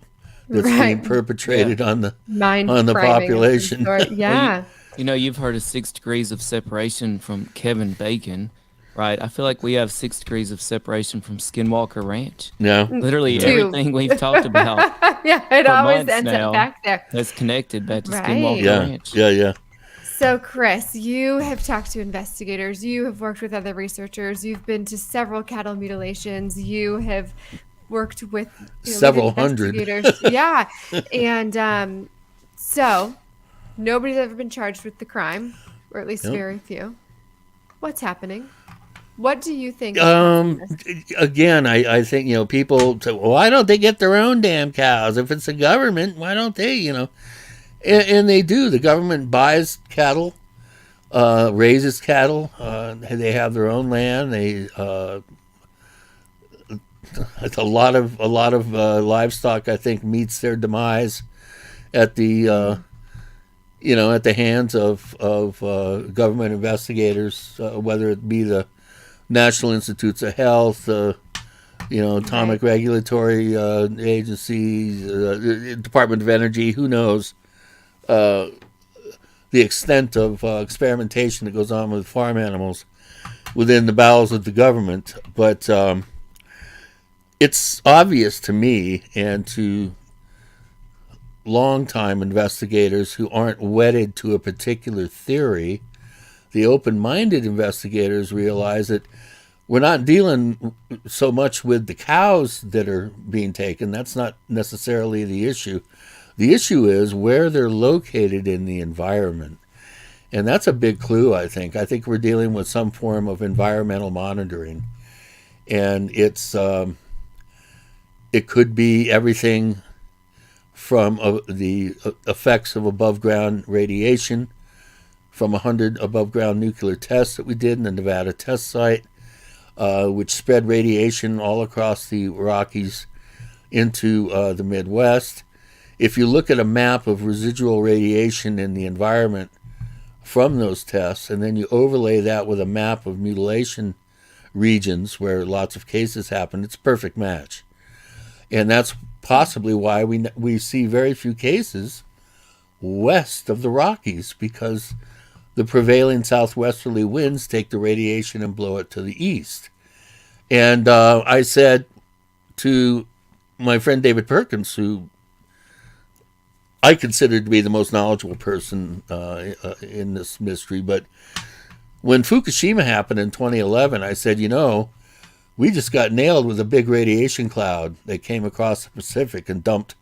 [SPEAKER 6] that's being
[SPEAKER 3] Right.
[SPEAKER 6] perpetrated on the
[SPEAKER 3] Mind framing of some
[SPEAKER 6] population.
[SPEAKER 3] sort. Yeah.
[SPEAKER 1] You've heard of 6 degrees of separation from Kevin Bacon, right? I feel like we have 6 degrees of separation from Skinwalker Ranch.
[SPEAKER 6] Yeah.
[SPEAKER 1] Literally
[SPEAKER 3] Two.
[SPEAKER 1] everything we've talked about
[SPEAKER 3] Yeah, it
[SPEAKER 1] for
[SPEAKER 3] always
[SPEAKER 1] months
[SPEAKER 3] ends
[SPEAKER 1] now
[SPEAKER 3] up back there.
[SPEAKER 1] that's connected back to
[SPEAKER 3] Right.
[SPEAKER 1] Skinwalker
[SPEAKER 6] Yeah.
[SPEAKER 1] Ranch.
[SPEAKER 6] Yeah.
[SPEAKER 3] So, Chris, you have talked to investigators. You have worked with other researchers. You've been to several cattle mutilations. You have worked with
[SPEAKER 6] Several
[SPEAKER 3] lead
[SPEAKER 6] hundred.
[SPEAKER 3] investigators. Yeah. And so nobody's ever been charged with the crime, or at least
[SPEAKER 6] Yep.
[SPEAKER 3] very few. What's happening? What do you think? is causing this?
[SPEAKER 6] Again, I think people say, well, why don't they get their own damn cows? If it's the government, why don't they? And they do. The government buys cattle, raises cattle. They have their own land. They a lot of livestock, I think, meets their demise at the at the hands of government investigators, whether it be the National Institutes of Health, Atomic Regulatory Agency, Department of Energy. Who knows the extent of experimentation that goes on with farm animals within the bowels of the government. But it's obvious to me and to longtime investigators who aren't wedded to a particular theory, the open-minded investigators realize that we're not dealing so much with the cows that are being taken. That's not necessarily the issue. The issue is where they're located in the environment. And that's a big clue, I think. I think we're dealing with some form of environmental monitoring. And it could be everything from the effects of above-ground radiation from 100 above-ground nuclear tests that we did in the Nevada test site, which spread radiation all across the Rockies into the Midwest. If you look at a map of residual radiation in the environment from those tests, and then you overlay that with a map of mutilation regions where lots of cases happen, it's a perfect match. And that's possibly why we see very few cases west of the Rockies, because the prevailing southwesterly winds take the radiation and blow it to the east. And I said to my friend David Perkins, who I consider to be the most knowledgeable person in this mystery, but when Fukushima happened in 2011, I said, we just got nailed with a big radiation cloud that came across the Pacific and dumped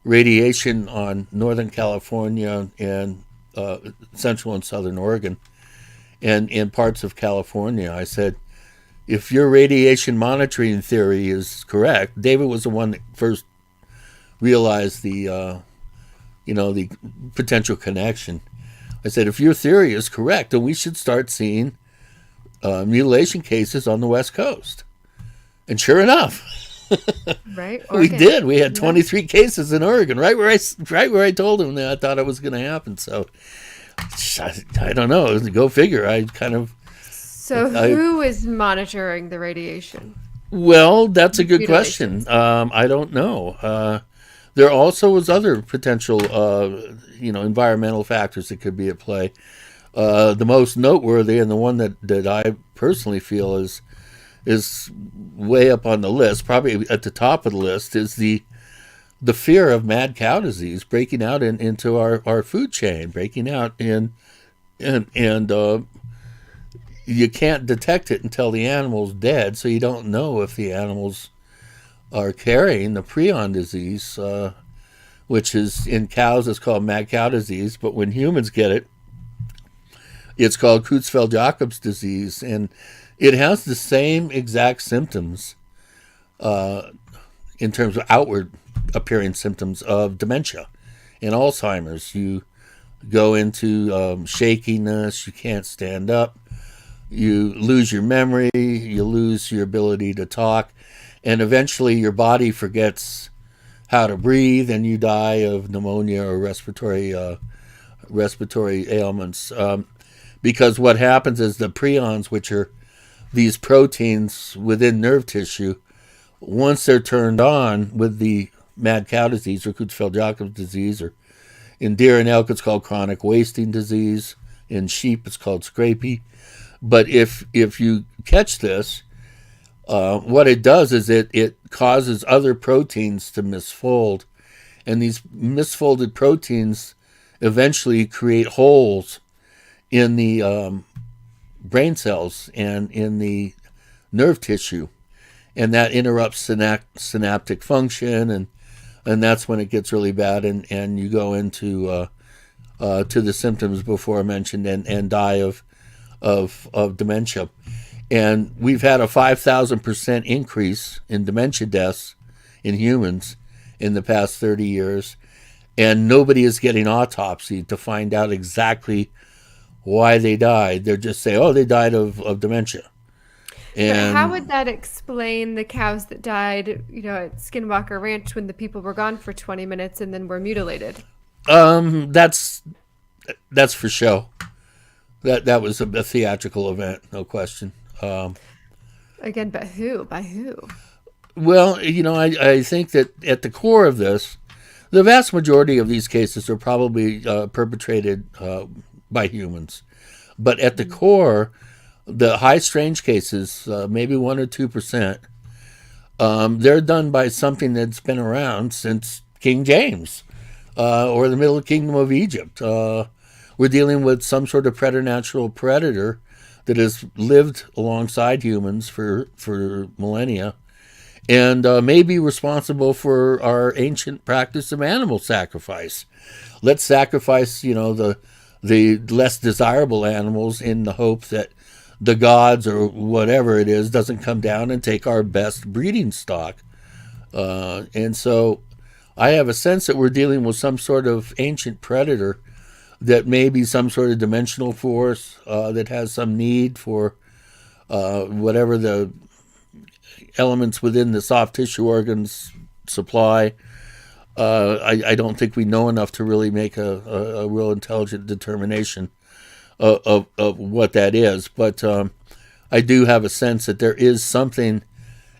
[SPEAKER 6] radiation on Northern California and Central and Southern Oregon and in parts of California. I said, if your radiation monitoring theory is correct, David was the one that first realized the potential connection. I said, if your theory is correct, then we should start seeing mutilation cases on the West Coast. And sure enough,
[SPEAKER 3] Right?
[SPEAKER 6] we
[SPEAKER 3] Oregon.
[SPEAKER 6] did. We had 23 cases in Oregon, right where I told him that I thought it was going to happen. So I don't know. Go figure.
[SPEAKER 3] So who is monitoring the radiation?
[SPEAKER 6] Well, that's a good question.
[SPEAKER 3] Mutilations.
[SPEAKER 6] I don't know. There also was other potential, environmental factors that could be at play. The most noteworthy, and the one that I personally feel is way up on the list, probably at the top of the list, is the fear of mad cow disease breaking out into our food chain, breaking out and you can't detect it until the animal's dead, so you don't know if the animals are carrying the prion disease, which is in cows it's called mad cow disease, but when humans get it, it's called Creutzfeldt-Jakob's disease, and it has the same exact symptoms in terms of outward appearing symptoms of dementia and Alzheimer's. You go into shakiness, you can't stand up, you lose your memory, you lose your ability to talk, and eventually your body forgets how to breathe and you die of pneumonia or respiratory ailments. because what happens is the prions, which are these proteins within nerve tissue, once they're turned on with the mad cow disease or Creutzfeldt-Jakob disease, or in deer and elk it's called chronic wasting disease, in sheep it's called scrapie. But if you catch this, what it does is it causes other proteins to misfold, and these misfolded proteins eventually create holes in the brain cells and in the nerve tissue, and that interrupts synaptic function, and that's when it gets really bad, and you go into to the symptoms before mentioned, and die of dementia. And we've had a 5,000% increase in dementia deaths in humans in the past 30 years, and nobody is getting autopsy to find out exactly why they died. They're just saying, oh, they died of dementia. And
[SPEAKER 3] but how would that explain the cows that died, at Skinwalker Ranch when the people were gone for 20 minutes and then were mutilated?
[SPEAKER 6] That's for show. That was a theatrical event, no question.
[SPEAKER 3] Again, but who? By who?
[SPEAKER 6] Well, I think that at the core of this, the vast majority of these cases are probably perpetrated by humans. But at the core, the high strange cases, maybe 1 or 2%, they're done by something that's been around since King James or the Middle Kingdom of Egypt. We're dealing with some sort of preternatural predator that has lived alongside humans for millennia, and may be responsible for our ancient practice of animal sacrifice. Let's sacrifice, the less desirable animals in the hope that the gods or whatever it is doesn't come down and take our best breeding stock. And so I have a sense that we're dealing with some sort of ancient predator that may be some sort of dimensional force that has some need for whatever the elements within the soft tissue organs supply. I don't think we know enough to really make a real intelligent determination of what that is. But I do have a sense that there is something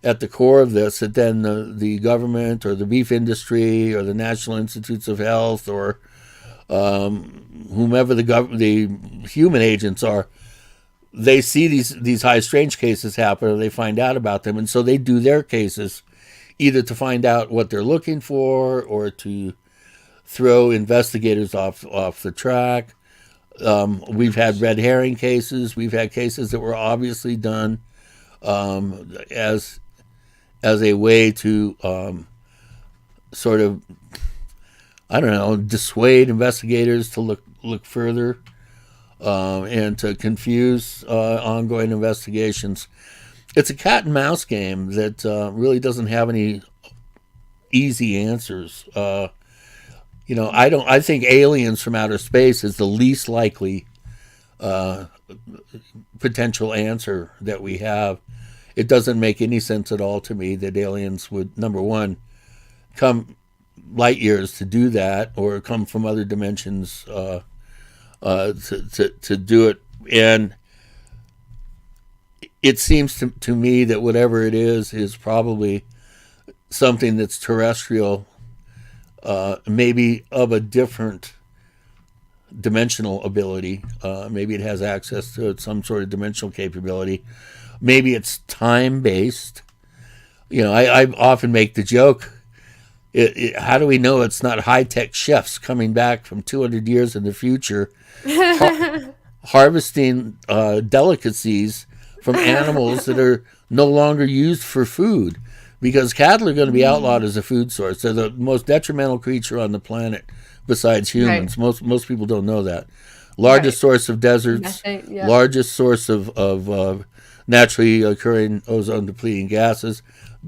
[SPEAKER 6] at the core of this that then the government or the beef industry or the National Institutes of Health or whomever the human agents are, they see these high strange cases happen, or they find out about them, and so they do their cases either to find out what they're looking for or to throw investigators off the track. We've had red herring cases. We've had cases that were obviously done as a way to sort of, I don't know, dissuade investigators to look further and to confuse ongoing investigations. It's a cat and mouse game that really doesn't have any easy answers. I think aliens from outer space is the least likely potential answer that we have. It doesn't make any sense at all to me that aliens would, number one, come light years to do that, or come from other dimensions to do it. And it seems to me that whatever it is probably something that's terrestrial, maybe of a different dimensional ability. Maybe it has access to some sort of dimensional capability. Maybe it's time-based. I often make the joke, how do we know it's not high-tech chefs coming back from 200 years in the future harvesting delicacies from animals that are no longer used for food? Because cattle are going to be outlawed as a food source. They're the most detrimental creature on the planet besides humans. Right. Most people don't know that. Largest source of deserts, largest source of naturally occurring ozone-depleting gases,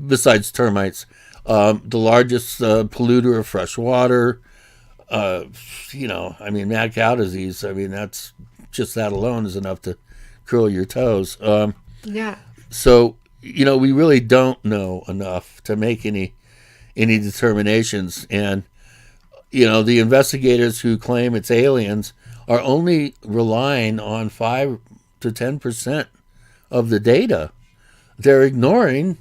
[SPEAKER 6] besides termites. The largest polluter of fresh water. Mad cow disease. That's just that alone is enough to curl your toes. So, we really don't know enough to make any determinations. And, the investigators who claim it's aliens are only relying on 5 to 10% of the data. They're ignoring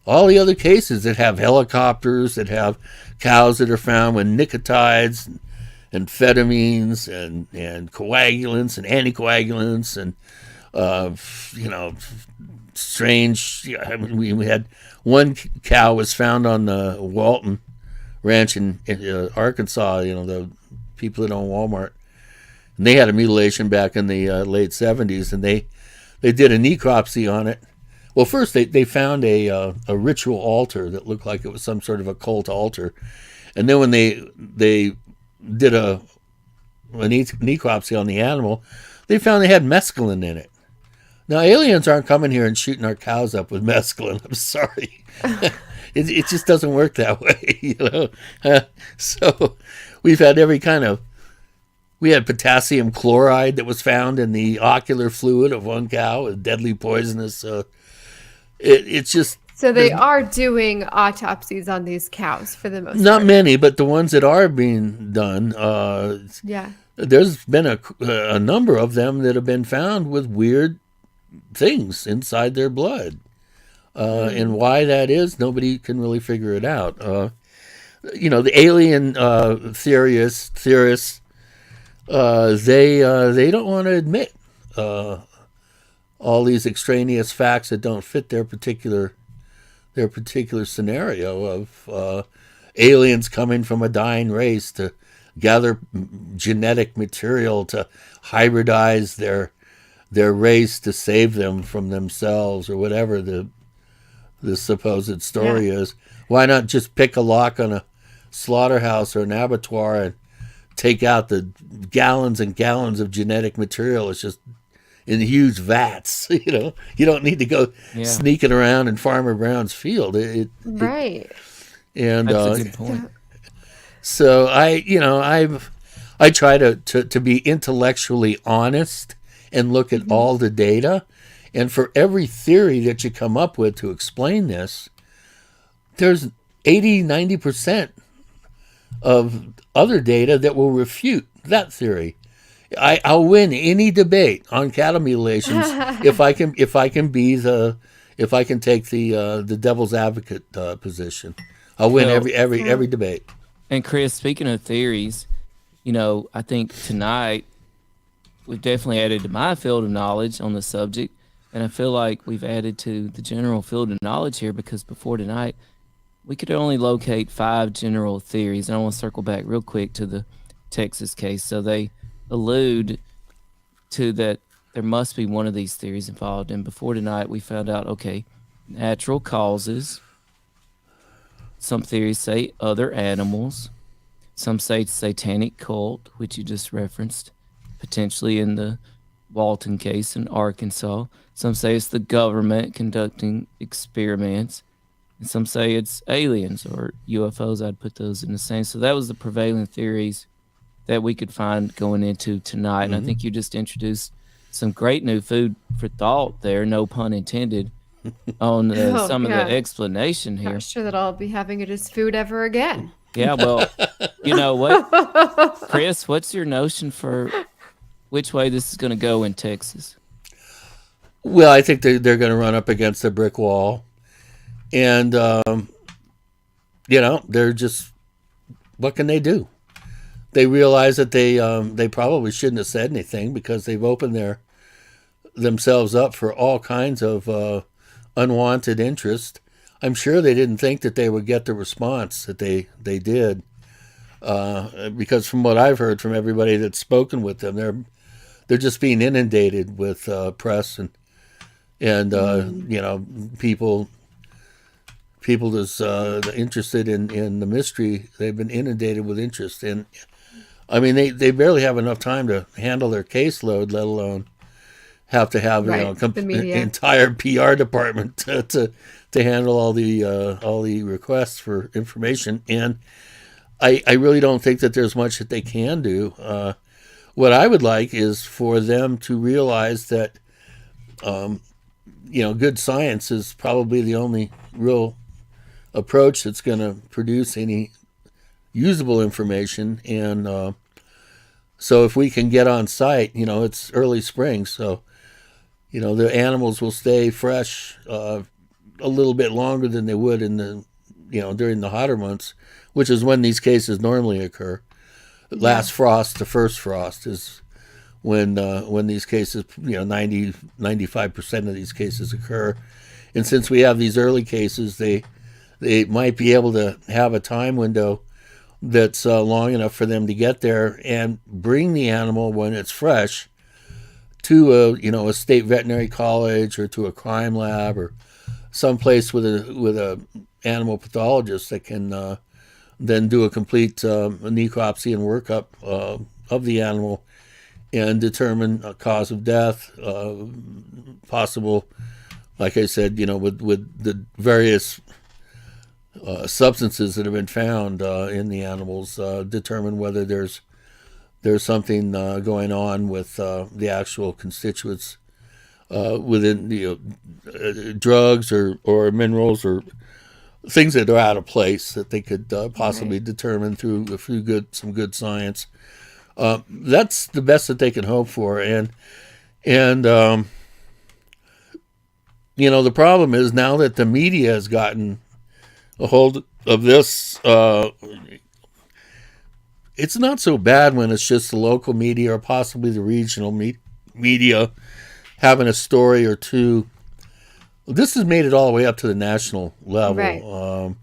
[SPEAKER 6] all the other cases that have helicopters, that have cows that are found with nicotides and amphetamines and coagulants and anticoagulants and strange. I mean, we had one cow was found on the Walton Ranch in Arkansas. The people that own Walmart, and they had a mutilation back in the late 70s, and they did a necropsy on it. Well, first they found a ritual altar that looked like it was some sort of occult altar, and then when they did a necropsy on the animal, they found they had mescaline in it. Now, aliens aren't coming here and shooting our cows up with mescaline. I'm sorry. It just doesn't work that way, So we've had we had potassium chloride that was found in the ocular fluid of one cow, with deadly poisonous. It's just...
[SPEAKER 3] So they are doing autopsies on these cows for the most part.
[SPEAKER 6] Not many, but the ones that are being done, there's been a number of them that have been found with weird things inside their blood. And why that is, nobody can really figure it out. The alien theorists, they don't want to admit all these extraneous facts that don't fit their particular scenario of aliens coming from a dying race to gather genetic material to hybridize their race to save them from themselves, or whatever the supposed story is. Why not just pick a lock on a slaughterhouse or an abattoir and take out the gallons and gallons of genetic material? It's just in huge vats. You don't need to go sneaking around in Farmer Brown's field.
[SPEAKER 3] Right.
[SPEAKER 6] And
[SPEAKER 1] that's a good point.
[SPEAKER 6] So I try to be intellectually honest and look at all the data. And for every theory that you come up with to explain this, there's 80-90% of other data that will refute that theory. I'll win any debate on cattle mutilations if I can take the devil's advocate position. I'll win every debate.
[SPEAKER 1] And Chris, speaking of theories, I think tonight we've definitely added to my field of knowledge on the subject, and I feel like we've added to the general field of knowledge here, because before tonight we could only locate 5 general theories. And I want to circle back real quick to the Texas case. So they allude to that there must be one of these theories involved. And before tonight, we found out, okay, natural causes. Some theories say other animals. Some say satanic cult, which you just referenced, potentially in the Walton case in Arkansas. Some say it's the government conducting experiments. And some say it's aliens or UFOs. I'd put those in the same. So that was the prevailing theories that we could find going into tonight. And I think you just introduced some great new food for thought there, no pun intended, on some of the explanation here.
[SPEAKER 3] Not sure that I'll be having it as food ever again.
[SPEAKER 1] Yeah, well, you know what? Chris, what's your notion for which way this is going to go in Texas?
[SPEAKER 6] Well, I think they're going to run up against a brick wall. And, they're just, what can they do? They realize that they probably shouldn't have said anything, because they've opened themselves up for all kinds of unwanted interest. I'm sure they didn't think that they would get the response that they did, because from what I've heard from everybody that's spoken with them, they're just being inundated with press and people that's interested in the mystery. They've been inundated with interest, and I mean they barely have enough time to handle their caseload, let alone have to have entire PR department to handle all the requests for information. And I really don't think that there's much that they can do. What I would like is for them to realize that good science is probably the only real approach that's going to produce any usable information, and So if we can get on site, it's early spring, so the animals will stay fresh a little bit longer than they would in the during the hotter months, which is when these cases normally occur. Last frost to first frost is when these cases, 95% of these cases occur. And since we have these early cases, they might be able to have a time window that's long enough for them to get there and bring the animal when it's fresh to a state veterinary college or to a crime lab or someplace with a animal pathologist that can then do a complete necropsy and workup of the animal and determine a cause of death, possible, like I said, with the various substances that have been found in the animals, determine whether there's something going on with the actual constituents within drugs or minerals or things that are out of place that they could possibly determine through some good science. That's the best that they can hope for, and the problem is now that the media has gotten a hold of this. It's not so bad when it's just the local media or possibly the regional media having a story or two. This has made it all the way up to the national level,
[SPEAKER 3] Right.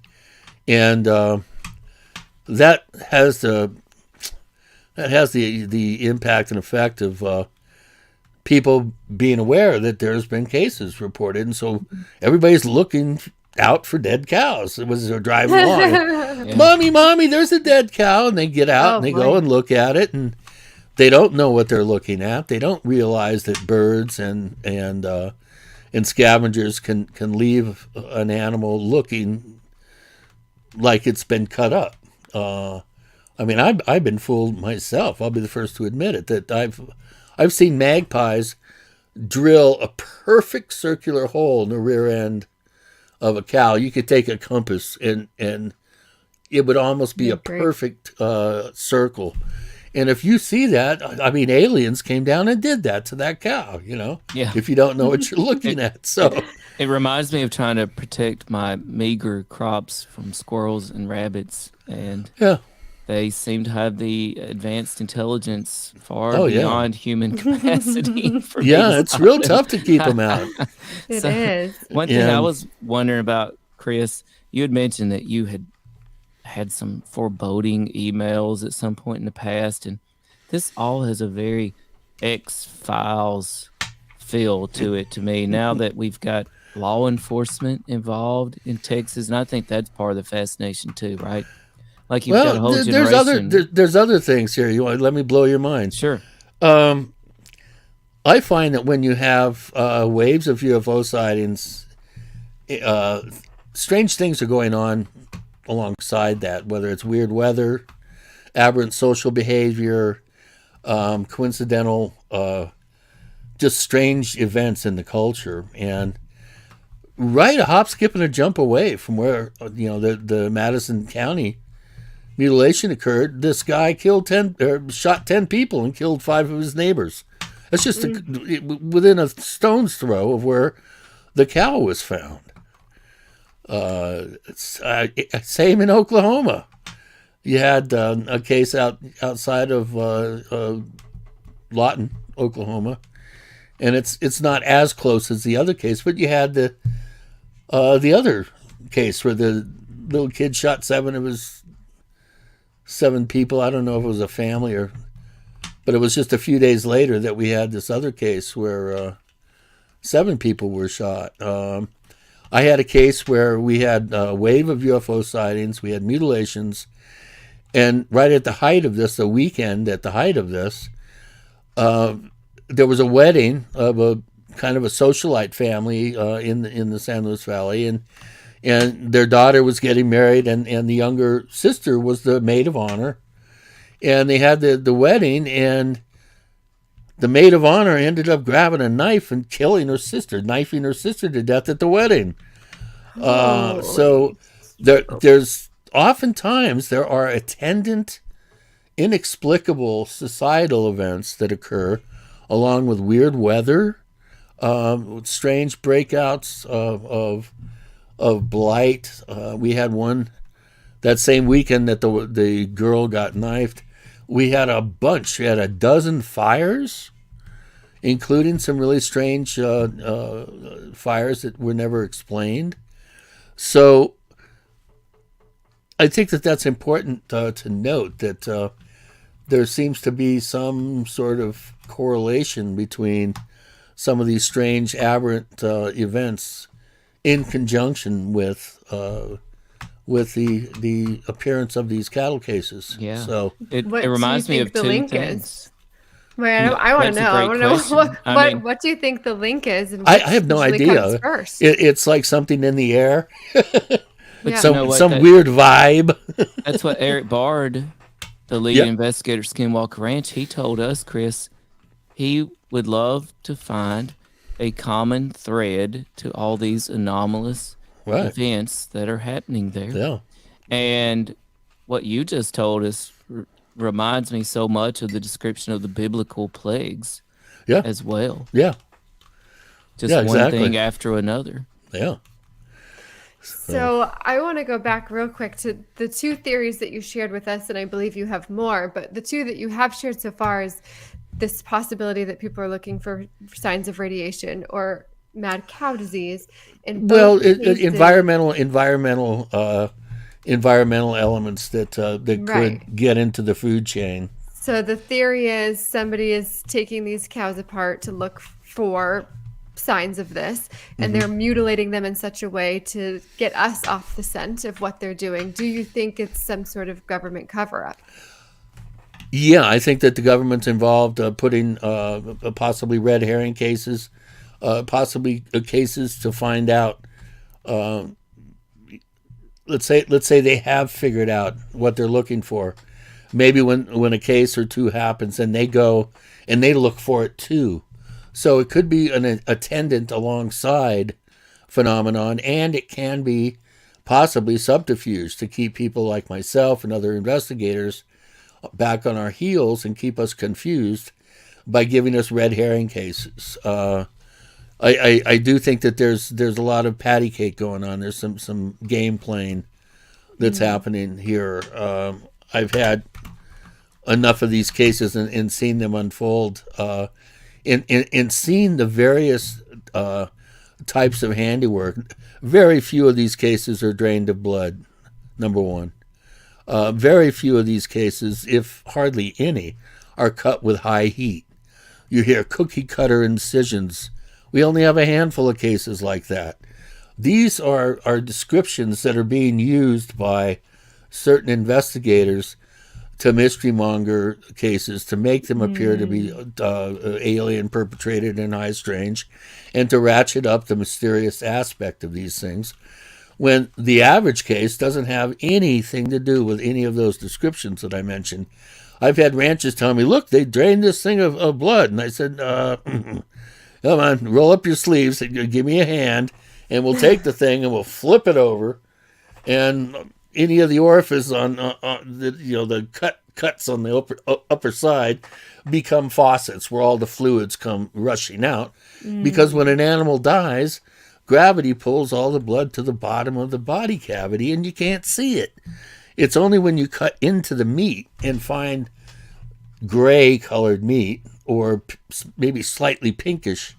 [SPEAKER 6] And that has the impact and effect of people being aware that there's been cases reported, and so everybody's looking out for dead cows as they're driving along.
[SPEAKER 1] Yeah.
[SPEAKER 6] Mommy, there's a dead cow, and they get out and they go and look at it, and they don't know what they're looking at. They don't realize that birds and scavengers can leave an animal looking like it's been cut up. I mean, I've been fooled myself. I'll be the first to admit it, that I've seen magpies drill a perfect circular hole in the rear end of a cow. You could take a compass and it would almost be a perfect circle. And if you see that, I mean, aliens came down and did that to that cow,
[SPEAKER 1] Yeah.
[SPEAKER 6] if you don't know what you're looking at. So
[SPEAKER 1] It reminds me of trying to protect my meager crops from squirrels and rabbits, and
[SPEAKER 6] yeah.
[SPEAKER 1] they seem to have the advanced intelligence far
[SPEAKER 6] Oh, yeah.
[SPEAKER 1] beyond human capacity. For
[SPEAKER 6] Yeah,
[SPEAKER 1] these
[SPEAKER 6] it's real
[SPEAKER 1] items.
[SPEAKER 6] tough to keep them out.
[SPEAKER 3] It is.
[SPEAKER 1] One thing I
[SPEAKER 6] And-
[SPEAKER 1] was wondering about, Chris, you had mentioned that you had some foreboding emails at some point in the past, and this all has a very X-Files feel to it to me now that we've got law enforcement involved in Texas, and I think that's part of the fascination too, right? Like you've got a whole generation.
[SPEAKER 6] there's other things here. You want let me blow your mind.
[SPEAKER 1] Sure.
[SPEAKER 6] I find that when you have waves of UFO sightings, strange things are going on alongside that, whether it's weird weather, aberrant social behavior, coincidental, just strange events in the culture. And right a hop, skip, and a jump away from where the Madison County mutilation occurred, this guy shot 10 people and killed 5 of his neighbors. That's just within a stone's throw of where the cow was found. Same in Oklahoma. You had a case outside of Lawton, Oklahoma, and it's not as close as the other case, but you had the other case where the little kid shot 7 people. I don't know if it was a family but it was just a few days later that we had this other case where 7 people were shot. I had a case where we had a wave of UFO sightings, we had mutilations, and right at the height of this, the weekend at the height of this, there was a wedding of a kind of a socialite family in the San Luis Valley, and their daughter was getting married, and the younger sister was the maid of honor, and they had the wedding, and the maid of honor ended up grabbing a knife and knifing her sister to death at the wedding. So there's oftentimes there are attendant inexplicable societal events that occur, along with weird weather, strange breakouts of blight. We had one that same weekend that the girl got knifed. We had a bunch. We had a dozen fires, including some really strange fires that were never explained. So I think that that's important to note, that there seems to be some sort of correlation between some of these strange, aberrant events in conjunction with the appearance of these cattle cases.
[SPEAKER 1] Yeah.
[SPEAKER 6] So
[SPEAKER 1] It
[SPEAKER 3] What do you
[SPEAKER 1] reminds me
[SPEAKER 3] think
[SPEAKER 1] of
[SPEAKER 3] the
[SPEAKER 1] two
[SPEAKER 3] link
[SPEAKER 1] things.
[SPEAKER 3] is? Wait, I want
[SPEAKER 1] That's
[SPEAKER 3] to
[SPEAKER 1] a
[SPEAKER 3] know. I
[SPEAKER 1] great
[SPEAKER 3] want to know
[SPEAKER 1] question.
[SPEAKER 3] what do you think the link is? And
[SPEAKER 6] I
[SPEAKER 3] which
[SPEAKER 6] have no
[SPEAKER 3] usually comes
[SPEAKER 6] idea.
[SPEAKER 3] first?
[SPEAKER 6] It's like something in the air,
[SPEAKER 1] But
[SPEAKER 3] Yeah.
[SPEAKER 1] you know what?
[SPEAKER 6] some weird vibe.
[SPEAKER 1] That's what Eric Bard, the lead
[SPEAKER 6] Yep.
[SPEAKER 1] investigator at Skinwalker Ranch, he told us, Chris, he would love to find a common thread to all these anomalous
[SPEAKER 6] Right.
[SPEAKER 1] events that are happening there.
[SPEAKER 6] Yeah.
[SPEAKER 1] And what you just told us reminds me so much of the description of the biblical plagues
[SPEAKER 6] Yeah.
[SPEAKER 1] as well.
[SPEAKER 6] Yeah.
[SPEAKER 1] Just
[SPEAKER 6] Yeah,
[SPEAKER 1] one
[SPEAKER 6] exactly.
[SPEAKER 1] thing after another.
[SPEAKER 6] Yeah.
[SPEAKER 3] So I want to go back real quick to the two theories that you shared with us, and I believe you have more, but the two that you have shared so far is this possibility that people are looking for signs of radiation or mad cow disease. In
[SPEAKER 6] Well,
[SPEAKER 3] both cases-
[SPEAKER 6] environmental elements that
[SPEAKER 3] Right.
[SPEAKER 6] could get into the food chain.
[SPEAKER 3] So the theory is somebody is taking these cows apart to look for signs of this, and they're mutilating them in such a way to get us off the scent of what they're doing. Do you think it's some sort of government cover-up?
[SPEAKER 6] Yeah, I think that the government's involved, putting possibly red herring cases, possibly cases to find out. Let's say they have figured out what they're looking for. Maybe when a case or two happens, and they go and they look for it too. So it could be an attendant alongside phenomenon, and it can be possibly subterfuge to keep people like myself and other investigators back on our heels and keep us confused by giving us red herring cases. I do think that there's a lot of patty cake going on. There's some game playing that's happening here. I've had enough of these cases and seen them unfold. In seeing the various types of handiwork, very few of these cases are drained of blood, number one. Very few of these cases, if hardly any, are cut with high heat. You hear cookie cutter incisions. We only have a handful of cases like that. These are descriptions that are being used by certain investigators to mystery monger cases, to make them appear to be alien perpetrated in high strange, and to ratchet up the mysterious aspect of these things, when the average case doesn't have anything to do with any of those descriptions that I mentioned. I've had ranchers tell me, look, they drained this thing of blood. And I said, come on, roll up your sleeves, and give me a hand, and we'll take the thing and we'll flip it over. And any of the orifice on the cuts on the upper side become faucets where all the fluids come rushing out. Because when an animal dies, gravity pulls all the blood to the bottom of the body cavity, and you can't see it. It's only when you cut into the meat and find gray colored meat, or maybe slightly pinkish,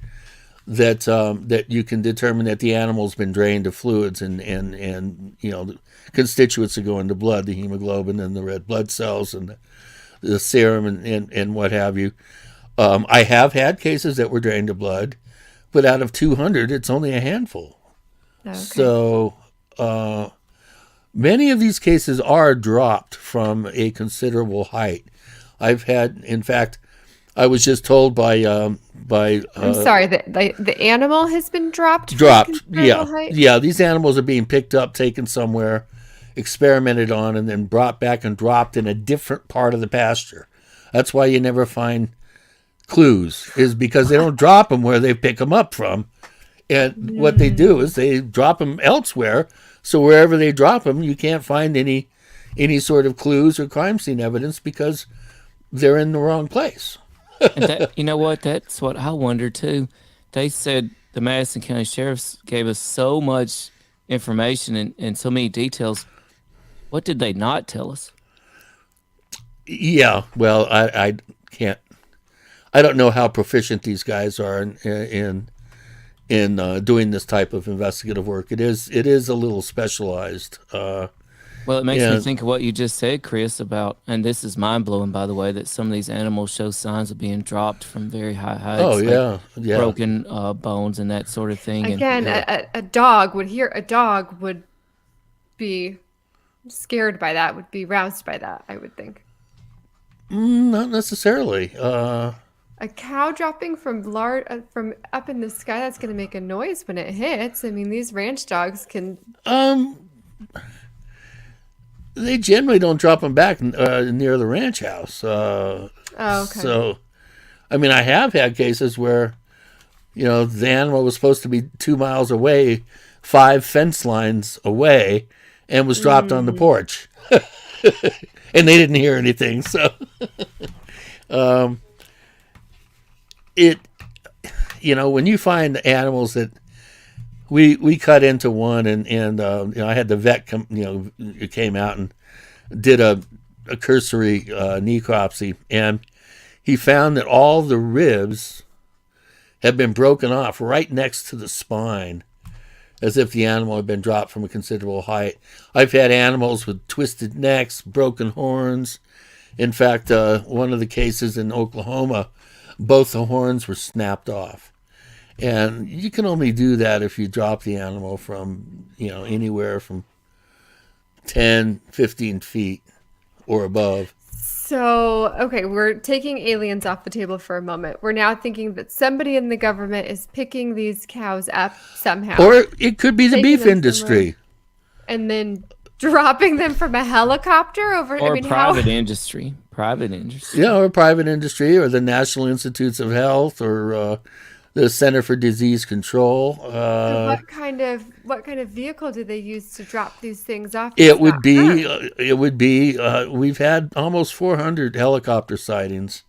[SPEAKER 6] that you can determine that the animal's been drained of fluids and the constituents that go into blood, the hemoglobin and the red blood cells and the serum and what have you. I have had cases that were drained of blood, but out of 200, it's only a handful.
[SPEAKER 3] Okay.
[SPEAKER 6] So many of these cases are dropped from a considerable height. I've had, in fact, I was just told by
[SPEAKER 3] I'm sorry, the animal has been dropped.
[SPEAKER 6] Yeah. These animals are being picked up, taken somewhere, experimented on, and then brought back and dropped in a different part of the pasture. That's why you never find clues, is because they don't drop them where they pick them up from. And what they do is they drop them elsewhere. So wherever they drop them, you can't find any any sort of clues or crime scene evidence because they're in the wrong place.
[SPEAKER 1] And that, you know what? That's what I wonder too. They said the Madison County Sheriffs gave us so much information and so many details. What did they not tell us?
[SPEAKER 6] Yeah, well, I can't. I don't know how proficient these guys are in doing this type of investigative work. It is a little specialized.
[SPEAKER 1] Well, it makes me think of what you just said, Chris, about, and this is mind blowing, by the way, that some of these animals show signs of being dropped from very high heights.
[SPEAKER 6] Oh yeah.
[SPEAKER 1] Broken bones and that sort of thing.
[SPEAKER 3] Again, a dog would be scared by that, would be roused by that, I would think.
[SPEAKER 6] Not necessarily.
[SPEAKER 3] A cow dropping from up in the sky, that's going to make a noise when it hits. I mean, these ranch dogs can.
[SPEAKER 6] They generally don't drop them back near the ranch house.
[SPEAKER 3] Oh, okay.
[SPEAKER 6] So, I mean, I have had cases where, the animal was supposed to be 2 miles away, 5 fence lines away, and was dropped on the porch. And they didn't hear anything. So, when you find animals that we cut into one, and I had the vet come, came out and did a cursory necropsy, and he found that all the ribs had been broken off right next to the spine, as if the animal had been dropped from a considerable height. I've had animals with twisted necks, broken horns. In fact, one of the cases in Oklahoma, both the horns were snapped off. And you can only do that if you drop the animal from, anywhere from 10, 15 feet or above.
[SPEAKER 3] So, okay, we're taking aliens off the table for a moment. We're now thinking that somebody in the government is picking these cows up somehow.
[SPEAKER 6] Or it could be the beef industry.
[SPEAKER 3] And then dropping them from a helicopter over.
[SPEAKER 1] Or private industry. Private industry.
[SPEAKER 6] Yeah, or private industry, or the National Institutes of Health, or the Center for Disease Control.
[SPEAKER 3] What kind of vehicle do they use to drop these things off?
[SPEAKER 6] It would be. We've had almost 400 helicopter sightings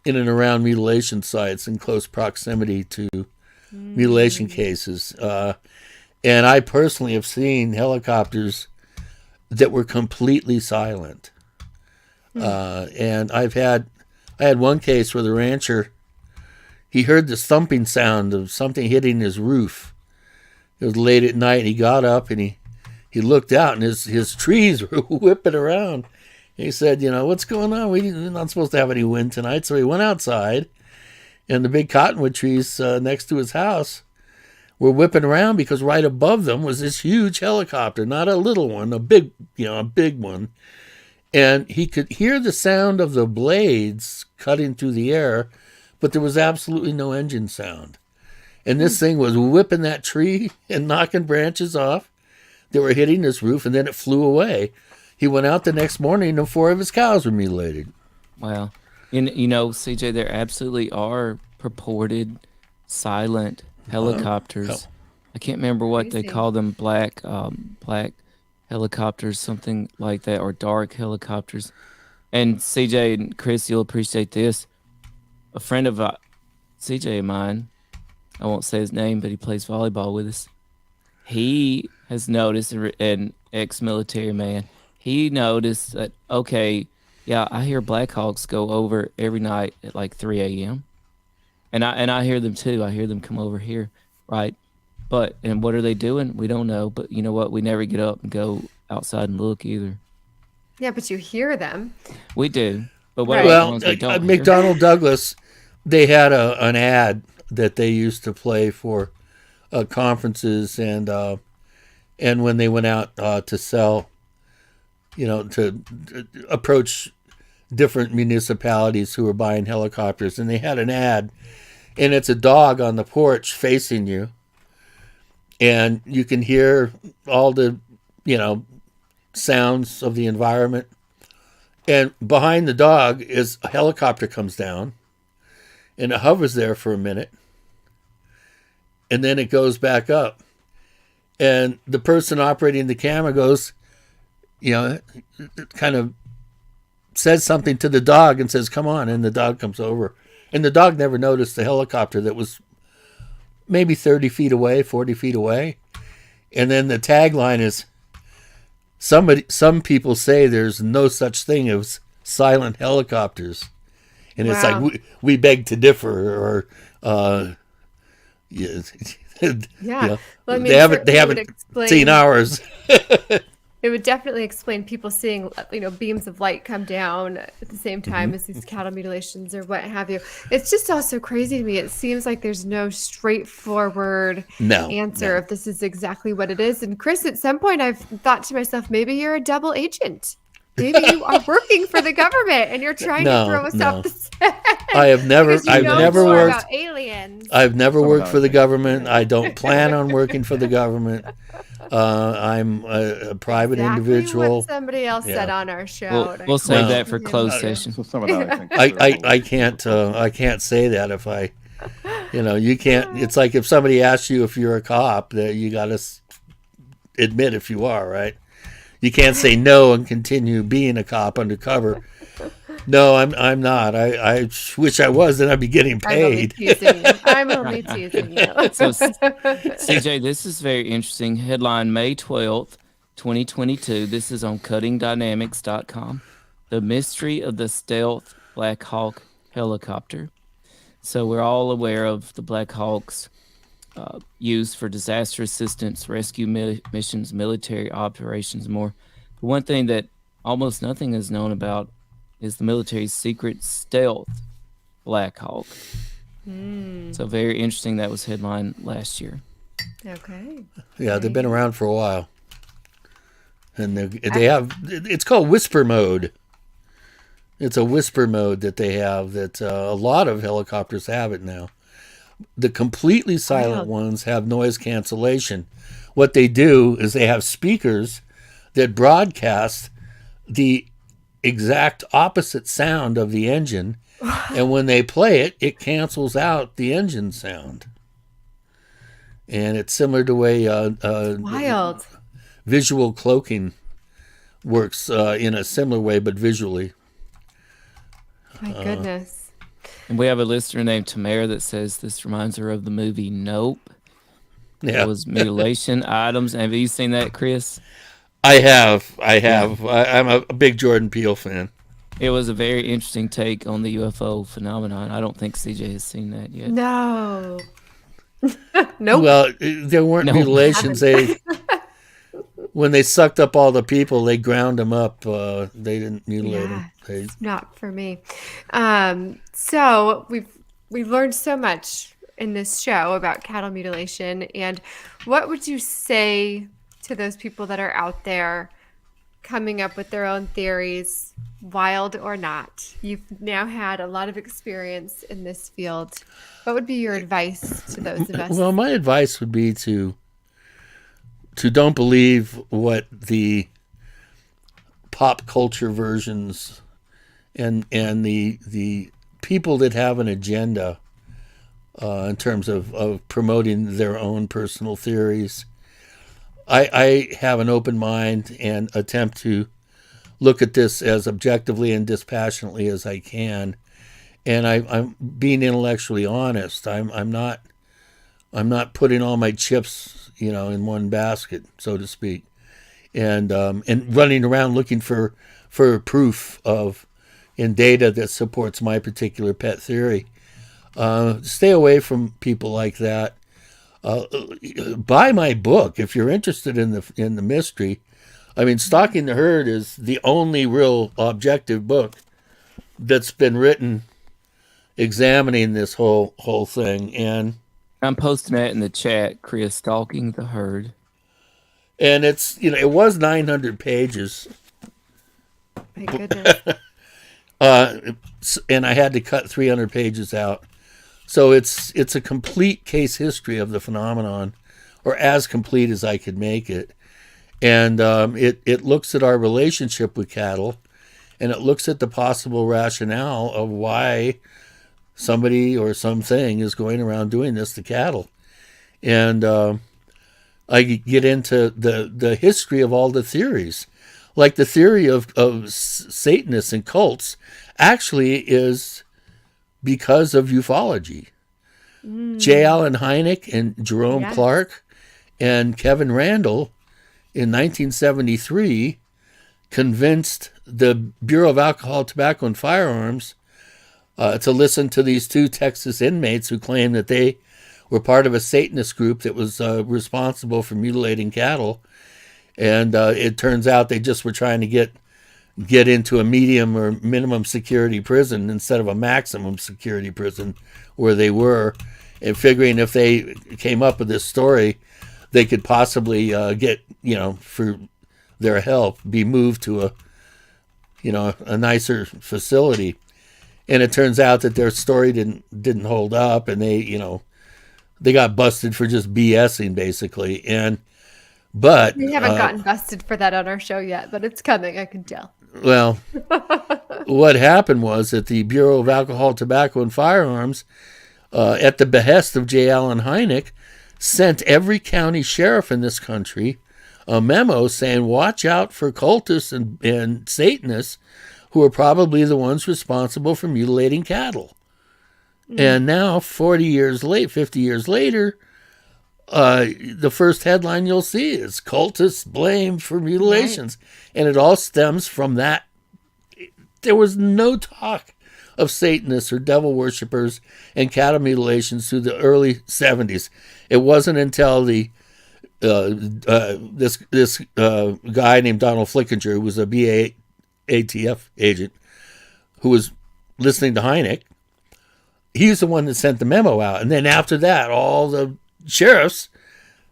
[SPEAKER 6] in and around mutilation sites in close proximity to mutilation cases, and I personally have seen helicopters that were completely silent. And I had one case where the rancher, he heard the thumping sound of something hitting his roof. It was late at night. He got up and he looked out, and his trees were whipping around. He said, what's going on? We're not supposed to have any wind tonight. So he went outside, and the big cottonwood trees next to his house were whipping around because right above them was this huge helicopter, not a little one, a big one. And he could hear the sound of the blades cutting through the air, but there was absolutely no engine sound. And this thing was whipping that tree and knocking branches off that were hitting his roof, and then it flew away. He went out the next morning, and 4 of his cows were mutilated.
[SPEAKER 1] Wow. CJ, there absolutely are purported silent helicopters. I can't remember what they call them, black helicopters, something like that, or dark helicopters. And CJ and Chris, you'll appreciate this. A friend of CJ of mine, I won't say his name, but he plays volleyball with us. He has noticed, an ex-military man, he noticed that, okay, yeah, I hear Blackhawks go over every night at like 3 a.m. And I hear them too. I hear them come over here, right? And what are they doing? We don't know. But you know what? We never get up and go outside and look either.
[SPEAKER 3] Yeah, but you hear them.
[SPEAKER 1] We do. But what
[SPEAKER 6] Well,
[SPEAKER 1] we don't
[SPEAKER 6] McDonnell Douglas, they had an ad that they used to play for conferences and when they went out to sell, to approach different municipalities who were buying helicopters. And they had an ad, and it's a dog on the porch facing you. And you can hear all the, sounds of the environment. And behind the dog is a helicopter comes down, and it hovers there for a minute. And then it goes back up. And the person operating the camera goes, it kind of says something to the dog and says, "Come on," and the dog comes over. And the dog never noticed the helicopter that was maybe 30 feet away, 40 feet away. And then the tagline is, some people say there's no such thing as silent helicopters. And it's like, we beg to differ, or, yeah.
[SPEAKER 3] Yeah. Well, I mean,
[SPEAKER 6] they haven't seen ours.
[SPEAKER 3] It would definitely explain people seeing, beams of light come down at the same time as these cattle mutilations or what have you. It's just also crazy to me. It seems like there's no straightforward answer if this is exactly what it is. And Chris, at some point I've thought to myself, maybe you're a double agent. Maybe you are working for the government and you're trying to throw us off the set.
[SPEAKER 6] I've never worked
[SPEAKER 3] about aliens.
[SPEAKER 6] I've never worked for the government. I don't plan on working for the government. I'm a private individual.
[SPEAKER 3] What somebody else said on our show.
[SPEAKER 1] We'll save that for closed session.
[SPEAKER 7] So some of that, I think,
[SPEAKER 6] I can't say that if I, you can't. It's like if somebody asks you if you're a cop, that you got to admit if you are, right? You can't say no and continue being a cop undercover. No, I'm not. I wish I was, then I'd be getting paid.
[SPEAKER 3] I'm only teasing you.
[SPEAKER 1] So, CJ, this is very interesting. Headline, May 12th, 2022. This is on cuttingdynamics.com. The mystery of the stealth Black Hawk helicopter. So we're all aware of the Black Hawks used for disaster assistance, rescue missions, military operations, and more. But one thing that almost nothing is known about is the military's secret stealth Black Hawk. So very interesting. That was headline last year.
[SPEAKER 3] Okay.
[SPEAKER 6] Yeah, they've been around for a while. And they have, it's called whisper mode. It's a whisper mode that they have that a lot of helicopters have it now. The completely silent ones have noise cancellation. What they do is they have speakers that broadcast the exact opposite sound of the engine, and when they play it, it cancels out the engine sound. And it's similar to the way visual cloaking works in a similar way, but visually.
[SPEAKER 3] My goodness.
[SPEAKER 1] And we have a listener named Tamara that says this reminds her of the movie Nope.
[SPEAKER 6] Yeah.
[SPEAKER 1] It was mutilation items. Have you seen that, Chris?
[SPEAKER 6] I have. I'm a big Jordan Peele fan.
[SPEAKER 1] It was a very interesting take on the UFO phenomenon. I don't think CJ has seen that yet.
[SPEAKER 3] No. Nope.
[SPEAKER 6] Well, there weren't mutilations. When they sucked up all the people, they ground them up. They didn't mutilate them.
[SPEAKER 3] It's not for me. So we've learned so much in this show about cattle mutilation. And what would you say to those people that are out there coming up with their own theories, wild or not? You've now had a lot of experience in this field. What would be your advice to those of us?
[SPEAKER 6] Well, my advice would be to don't believe what the pop culture versions and the people that have an agenda in terms of promoting their own personal theories. I have an open mind and attempt to look at this as objectively and dispassionately as I can, and I'm being intellectually honest. I'm not putting all my chips, in one basket, so to speak, and running around looking for proof in data that supports my particular pet theory. Stay away from people like that. Buy my book if you're interested in the mystery. I mean, Stalking the Herd is the only real objective book that's been written examining this whole thing, and
[SPEAKER 1] I'm posting that in the chat, Chris. Stalking the Herd,
[SPEAKER 6] and it's it was 900 pages.
[SPEAKER 3] My goodness.
[SPEAKER 6] And I had to cut 300 pages out. So it's a complete case history of the phenomenon, or as complete as I could make it. And it looks at our relationship with cattle, and it looks at the possible rationale of why somebody or something is going around doing this to cattle. And I get into the history of all the theories. like the theory of Satanists and cults actually is because of ufology. J. Allen Hynek and Jerome
[SPEAKER 3] Yes.
[SPEAKER 6] Clark and Kevin Randall in 1973 convinced the Bureau of Alcohol, Tobacco, and Firearms to listen to these two Texas inmates who claimed that they were part of a Satanist group that was responsible for mutilating cattle. And it turns out they just were trying to get into a medium or minimum security prison instead of a maximum security prison where they were, and figuring if they came up with this story, they could possibly get, for their help, be moved to a nicer facility. And it turns out that their story didn't hold up, and they got busted for just BSing basically. But
[SPEAKER 3] We haven't gotten busted for that on our show yet, but it's coming, I can tell.
[SPEAKER 6] Well, what happened was that the Bureau of Alcohol, Tobacco, and Firearms, at the behest of J. Allen Hynek, sent every county sheriff in this country a memo saying, watch out for cultists and Satanists who are probably the ones responsible for mutilating cattle. And now, 50 years later, the first headline you'll see is cultists blamed for mutilations. Right. And it all stems from that. There was no talk of Satanists or devil worshippers and cattle mutilations through the early 70s. It wasn't until this guy named Donald Flickinger, who was a BATF agent, who was listening to Hynek. He's the one that sent the memo out. And then after that, all the sheriffs,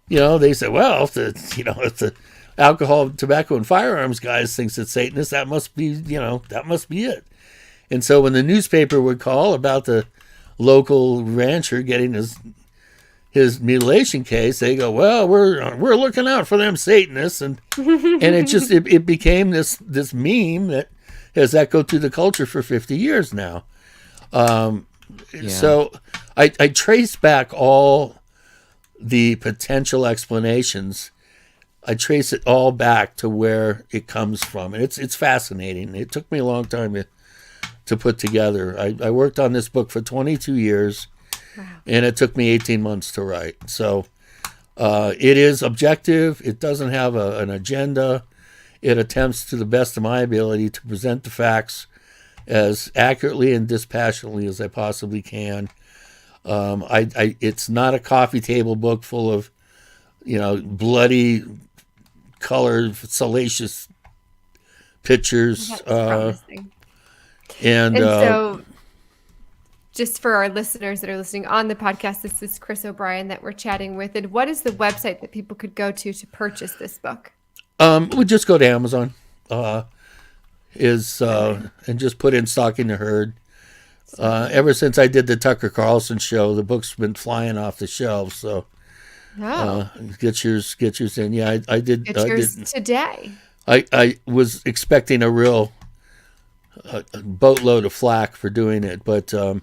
[SPEAKER 6] they said, well, if the alcohol, tobacco, and firearms guys thinks it's Satanist, that must be it. And so when the newspaper would call about the local rancher getting his mutilation case, they go, well, we're looking out for them Satanists, and it became this meme that has echoed through the culture for 50 years now. So I trace back all the potential explanations. I trace it all back to where it comes from, and it's fascinating. It took me a long time to put together. I worked on this book for 22 years, and it took me 18 months to write. So it is objective. It doesn't have an agenda. It attempts to the best of my ability to present the facts as accurately and dispassionately as I possibly can. It's not a coffee table book full of, bloody, colored, salacious pictures.
[SPEAKER 3] That's promising.
[SPEAKER 6] And
[SPEAKER 3] so, just for our listeners that are listening on the podcast, this is Chris O'Brien that we're chatting with. And what is the website that people could go to purchase this book?
[SPEAKER 6] We just go to Amazon. And just put in Stalking the Herd. Ever since I did the Tucker Carlson show, the book's been flying off the shelves. So get yours in. Yeah, I did.
[SPEAKER 3] Get yours today.
[SPEAKER 6] I was expecting a real boatload of flack for doing it, but a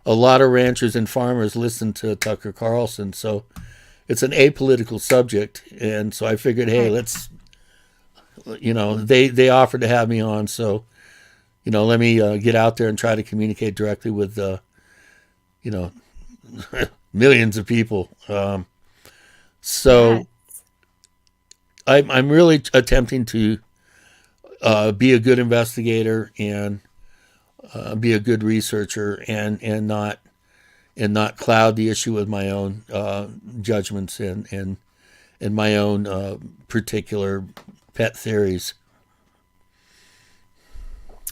[SPEAKER 6] lot of ranchers and farmers listen to Tucker Carlson, so it's an apolitical subject, and so I figured, hey, let's. They offered to have me on, so, let me get out there and try to communicate directly with, millions of people. So I'm really attempting to be a good investigator and be a good researcher and not cloud the issue with my own judgments and my own particular pet theories.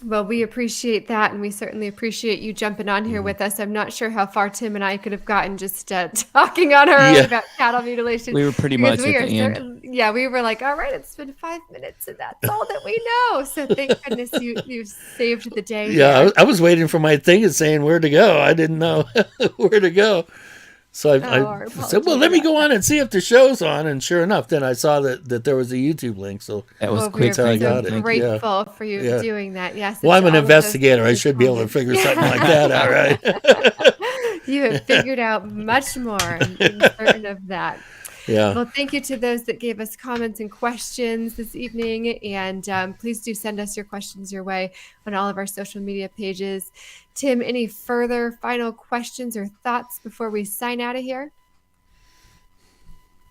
[SPEAKER 3] Well, we appreciate that, and we certainly appreciate you jumping on here with us. I'm not sure how far Tim and I could have gotten just talking on our own about cattle mutilation.
[SPEAKER 1] We were pretty much at the end.
[SPEAKER 3] Yeah, we were like, all right, it's been 5 minutes, and that's all that we know. So thank goodness you saved the day.
[SPEAKER 6] Yeah, I was waiting for my thing and saying where to go. I didn't know where to go. So I said, well, let me go on and see if the show's on. And sure enough, then I saw that there was a YouTube link. So
[SPEAKER 1] that was quick.
[SPEAKER 3] We're
[SPEAKER 6] I got it.
[SPEAKER 3] Grateful for you doing that. Yes.
[SPEAKER 6] Well, I'm an investigator. I should be able to figure something like that out, right?
[SPEAKER 3] You have figured out much more. I'm certain of that.
[SPEAKER 6] Yeah.
[SPEAKER 3] Well, thank you to those that gave us comments and questions this evening. And please do send us your questions your way on all of our social media pages. Tim, any further final questions or thoughts before we sign out of here?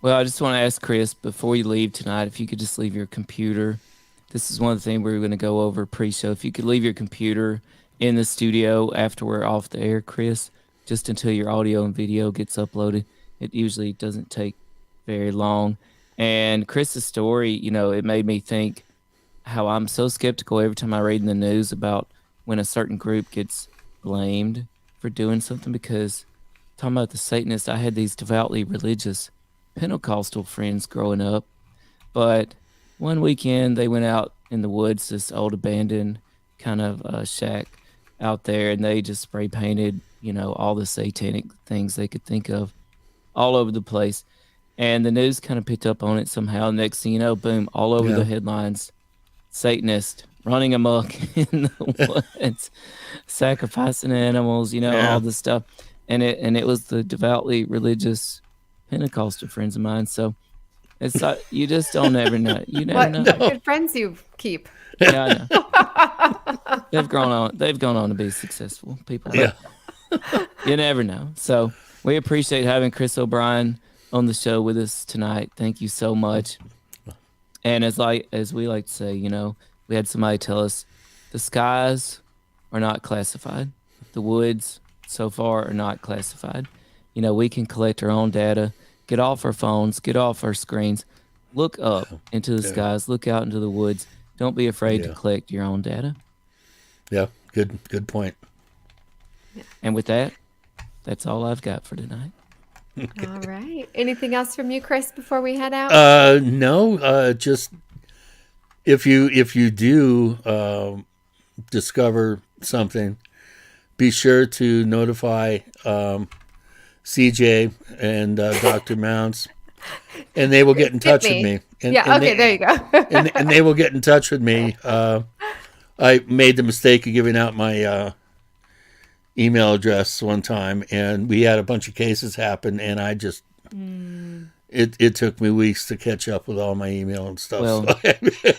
[SPEAKER 1] Well, I just want to ask Chris, before you leave tonight, if you could just leave your computer. This is one of the things we were going to go over pre-show. If you could leave your computer in the studio after we're off the air, Chris, just until your audio and video gets uploaded. It usually doesn't take very long. And Chris's story, it made me think how I'm so skeptical every time I read in the news about when a certain group gets blamed for doing something, because talking about the Satanists, I had these devoutly religious Pentecostal friends growing up, but one weekend they went out in the woods, this old abandoned kind of shack out there, and they just spray painted, all the satanic things they could think of all over the place. And the news kind of picked up on it somehow. Next thing you know, boom, all over the headlines, Satanist running amok in the woods, sacrificing animals, all this stuff. And it was the devoutly religious Pentecostal friends of mine. So it's like, you just don't ever know. You never know.
[SPEAKER 3] What good friends you keep.
[SPEAKER 1] Yeah, I know. They've gone on to be successful people.
[SPEAKER 6] Yeah.
[SPEAKER 1] You never know. So we appreciate having Chris O'Brien on the show with us tonight. Thank you so much. And as we like to say, we had somebody tell us the skies are not classified. The woods so far are not classified. We can collect our own data, get off our phones, get off our screens, look up into the skies, look out into the woods. Don't be afraid to collect your own data.
[SPEAKER 6] Yeah, good point.
[SPEAKER 1] And with that, that's all I've got for tonight.
[SPEAKER 3] All right. Anything else from you, Chris, before we head out?
[SPEAKER 6] No, just if you do discover something, be sure to notify CJ and Dr. Mounts, and they will get in touch with me. And,
[SPEAKER 3] there you go.
[SPEAKER 6] and they will get in touch with me. I made the mistake of giving out my email address one time, and we had a bunch of cases happen, and I just it took me weeks to catch up with all my email and stuff.
[SPEAKER 1] Well,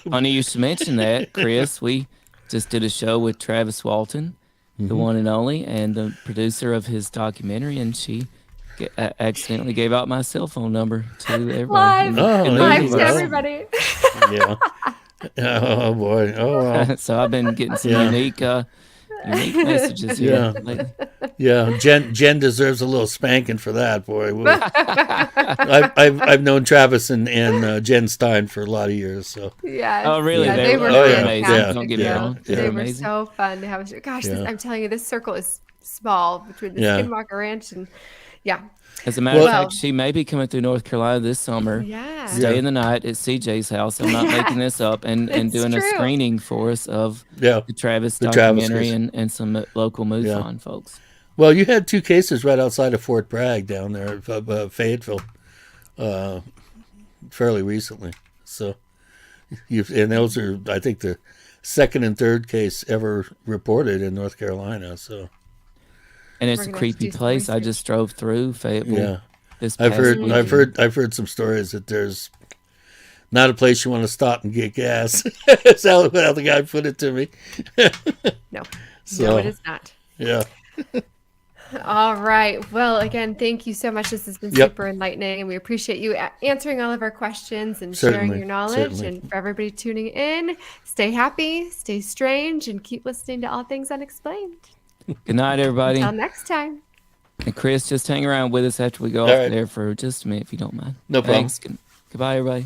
[SPEAKER 1] funny you should mention that, Chris. We just did a show with Travis Walton, the one and only, and the producer of his documentary, and she accidentally gave out my cell phone number to everybody.
[SPEAKER 3] Live to everybody.
[SPEAKER 6] Yeah. Oh boy. Oh wow.
[SPEAKER 1] So I've been getting some unique messages here.
[SPEAKER 6] Yeah. Jen deserves a little spanking for that, boy. I've known Travis and Jen Stein for a lot of years. So.
[SPEAKER 3] Yeah.
[SPEAKER 1] Oh really?
[SPEAKER 3] Yeah,
[SPEAKER 1] they were amazing.
[SPEAKER 3] fantastic.
[SPEAKER 1] Don't get me wrong.
[SPEAKER 3] They were
[SPEAKER 1] amazing.
[SPEAKER 3] so fun to have. Gosh, I'm telling you, this circle is small between the Skinwalker Ranch and
[SPEAKER 1] As a matter of fact, she may be coming through North Carolina this summer.
[SPEAKER 3] Yeah.
[SPEAKER 1] Staying the night at CJ's house. I'm not making this up. And doing a screening for us of the Travis documentary and some local MUFON folks.
[SPEAKER 6] Well, you had 2 cases right outside of Fort Bragg down there, Fayetteville, fairly recently. So, and those are, I think, the second and third case ever reported in North Carolina. So.
[SPEAKER 1] And it's a creepy place. I just drove through Fayetteville.
[SPEAKER 6] Yeah,
[SPEAKER 1] this past weekend.
[SPEAKER 6] I've heard some stories that there's not a place you want to stop and get gas. That's how the guy put it to me.
[SPEAKER 3] No,
[SPEAKER 6] so,
[SPEAKER 3] it is not.
[SPEAKER 6] Yeah.
[SPEAKER 3] All right. Well, again, thank you so much. This has been super enlightening, and we appreciate you answering all of our questions and sharing your knowledge. And for everybody tuning in, stay happy, stay strange, and keep listening to All Things Unexplained.
[SPEAKER 1] Good night, everybody.
[SPEAKER 3] Until next time.
[SPEAKER 1] And Chris, just hang around with us after we go off there for just a minute, if you don't mind.
[SPEAKER 6] No problem.
[SPEAKER 1] Thanks. Goodbye, everybody.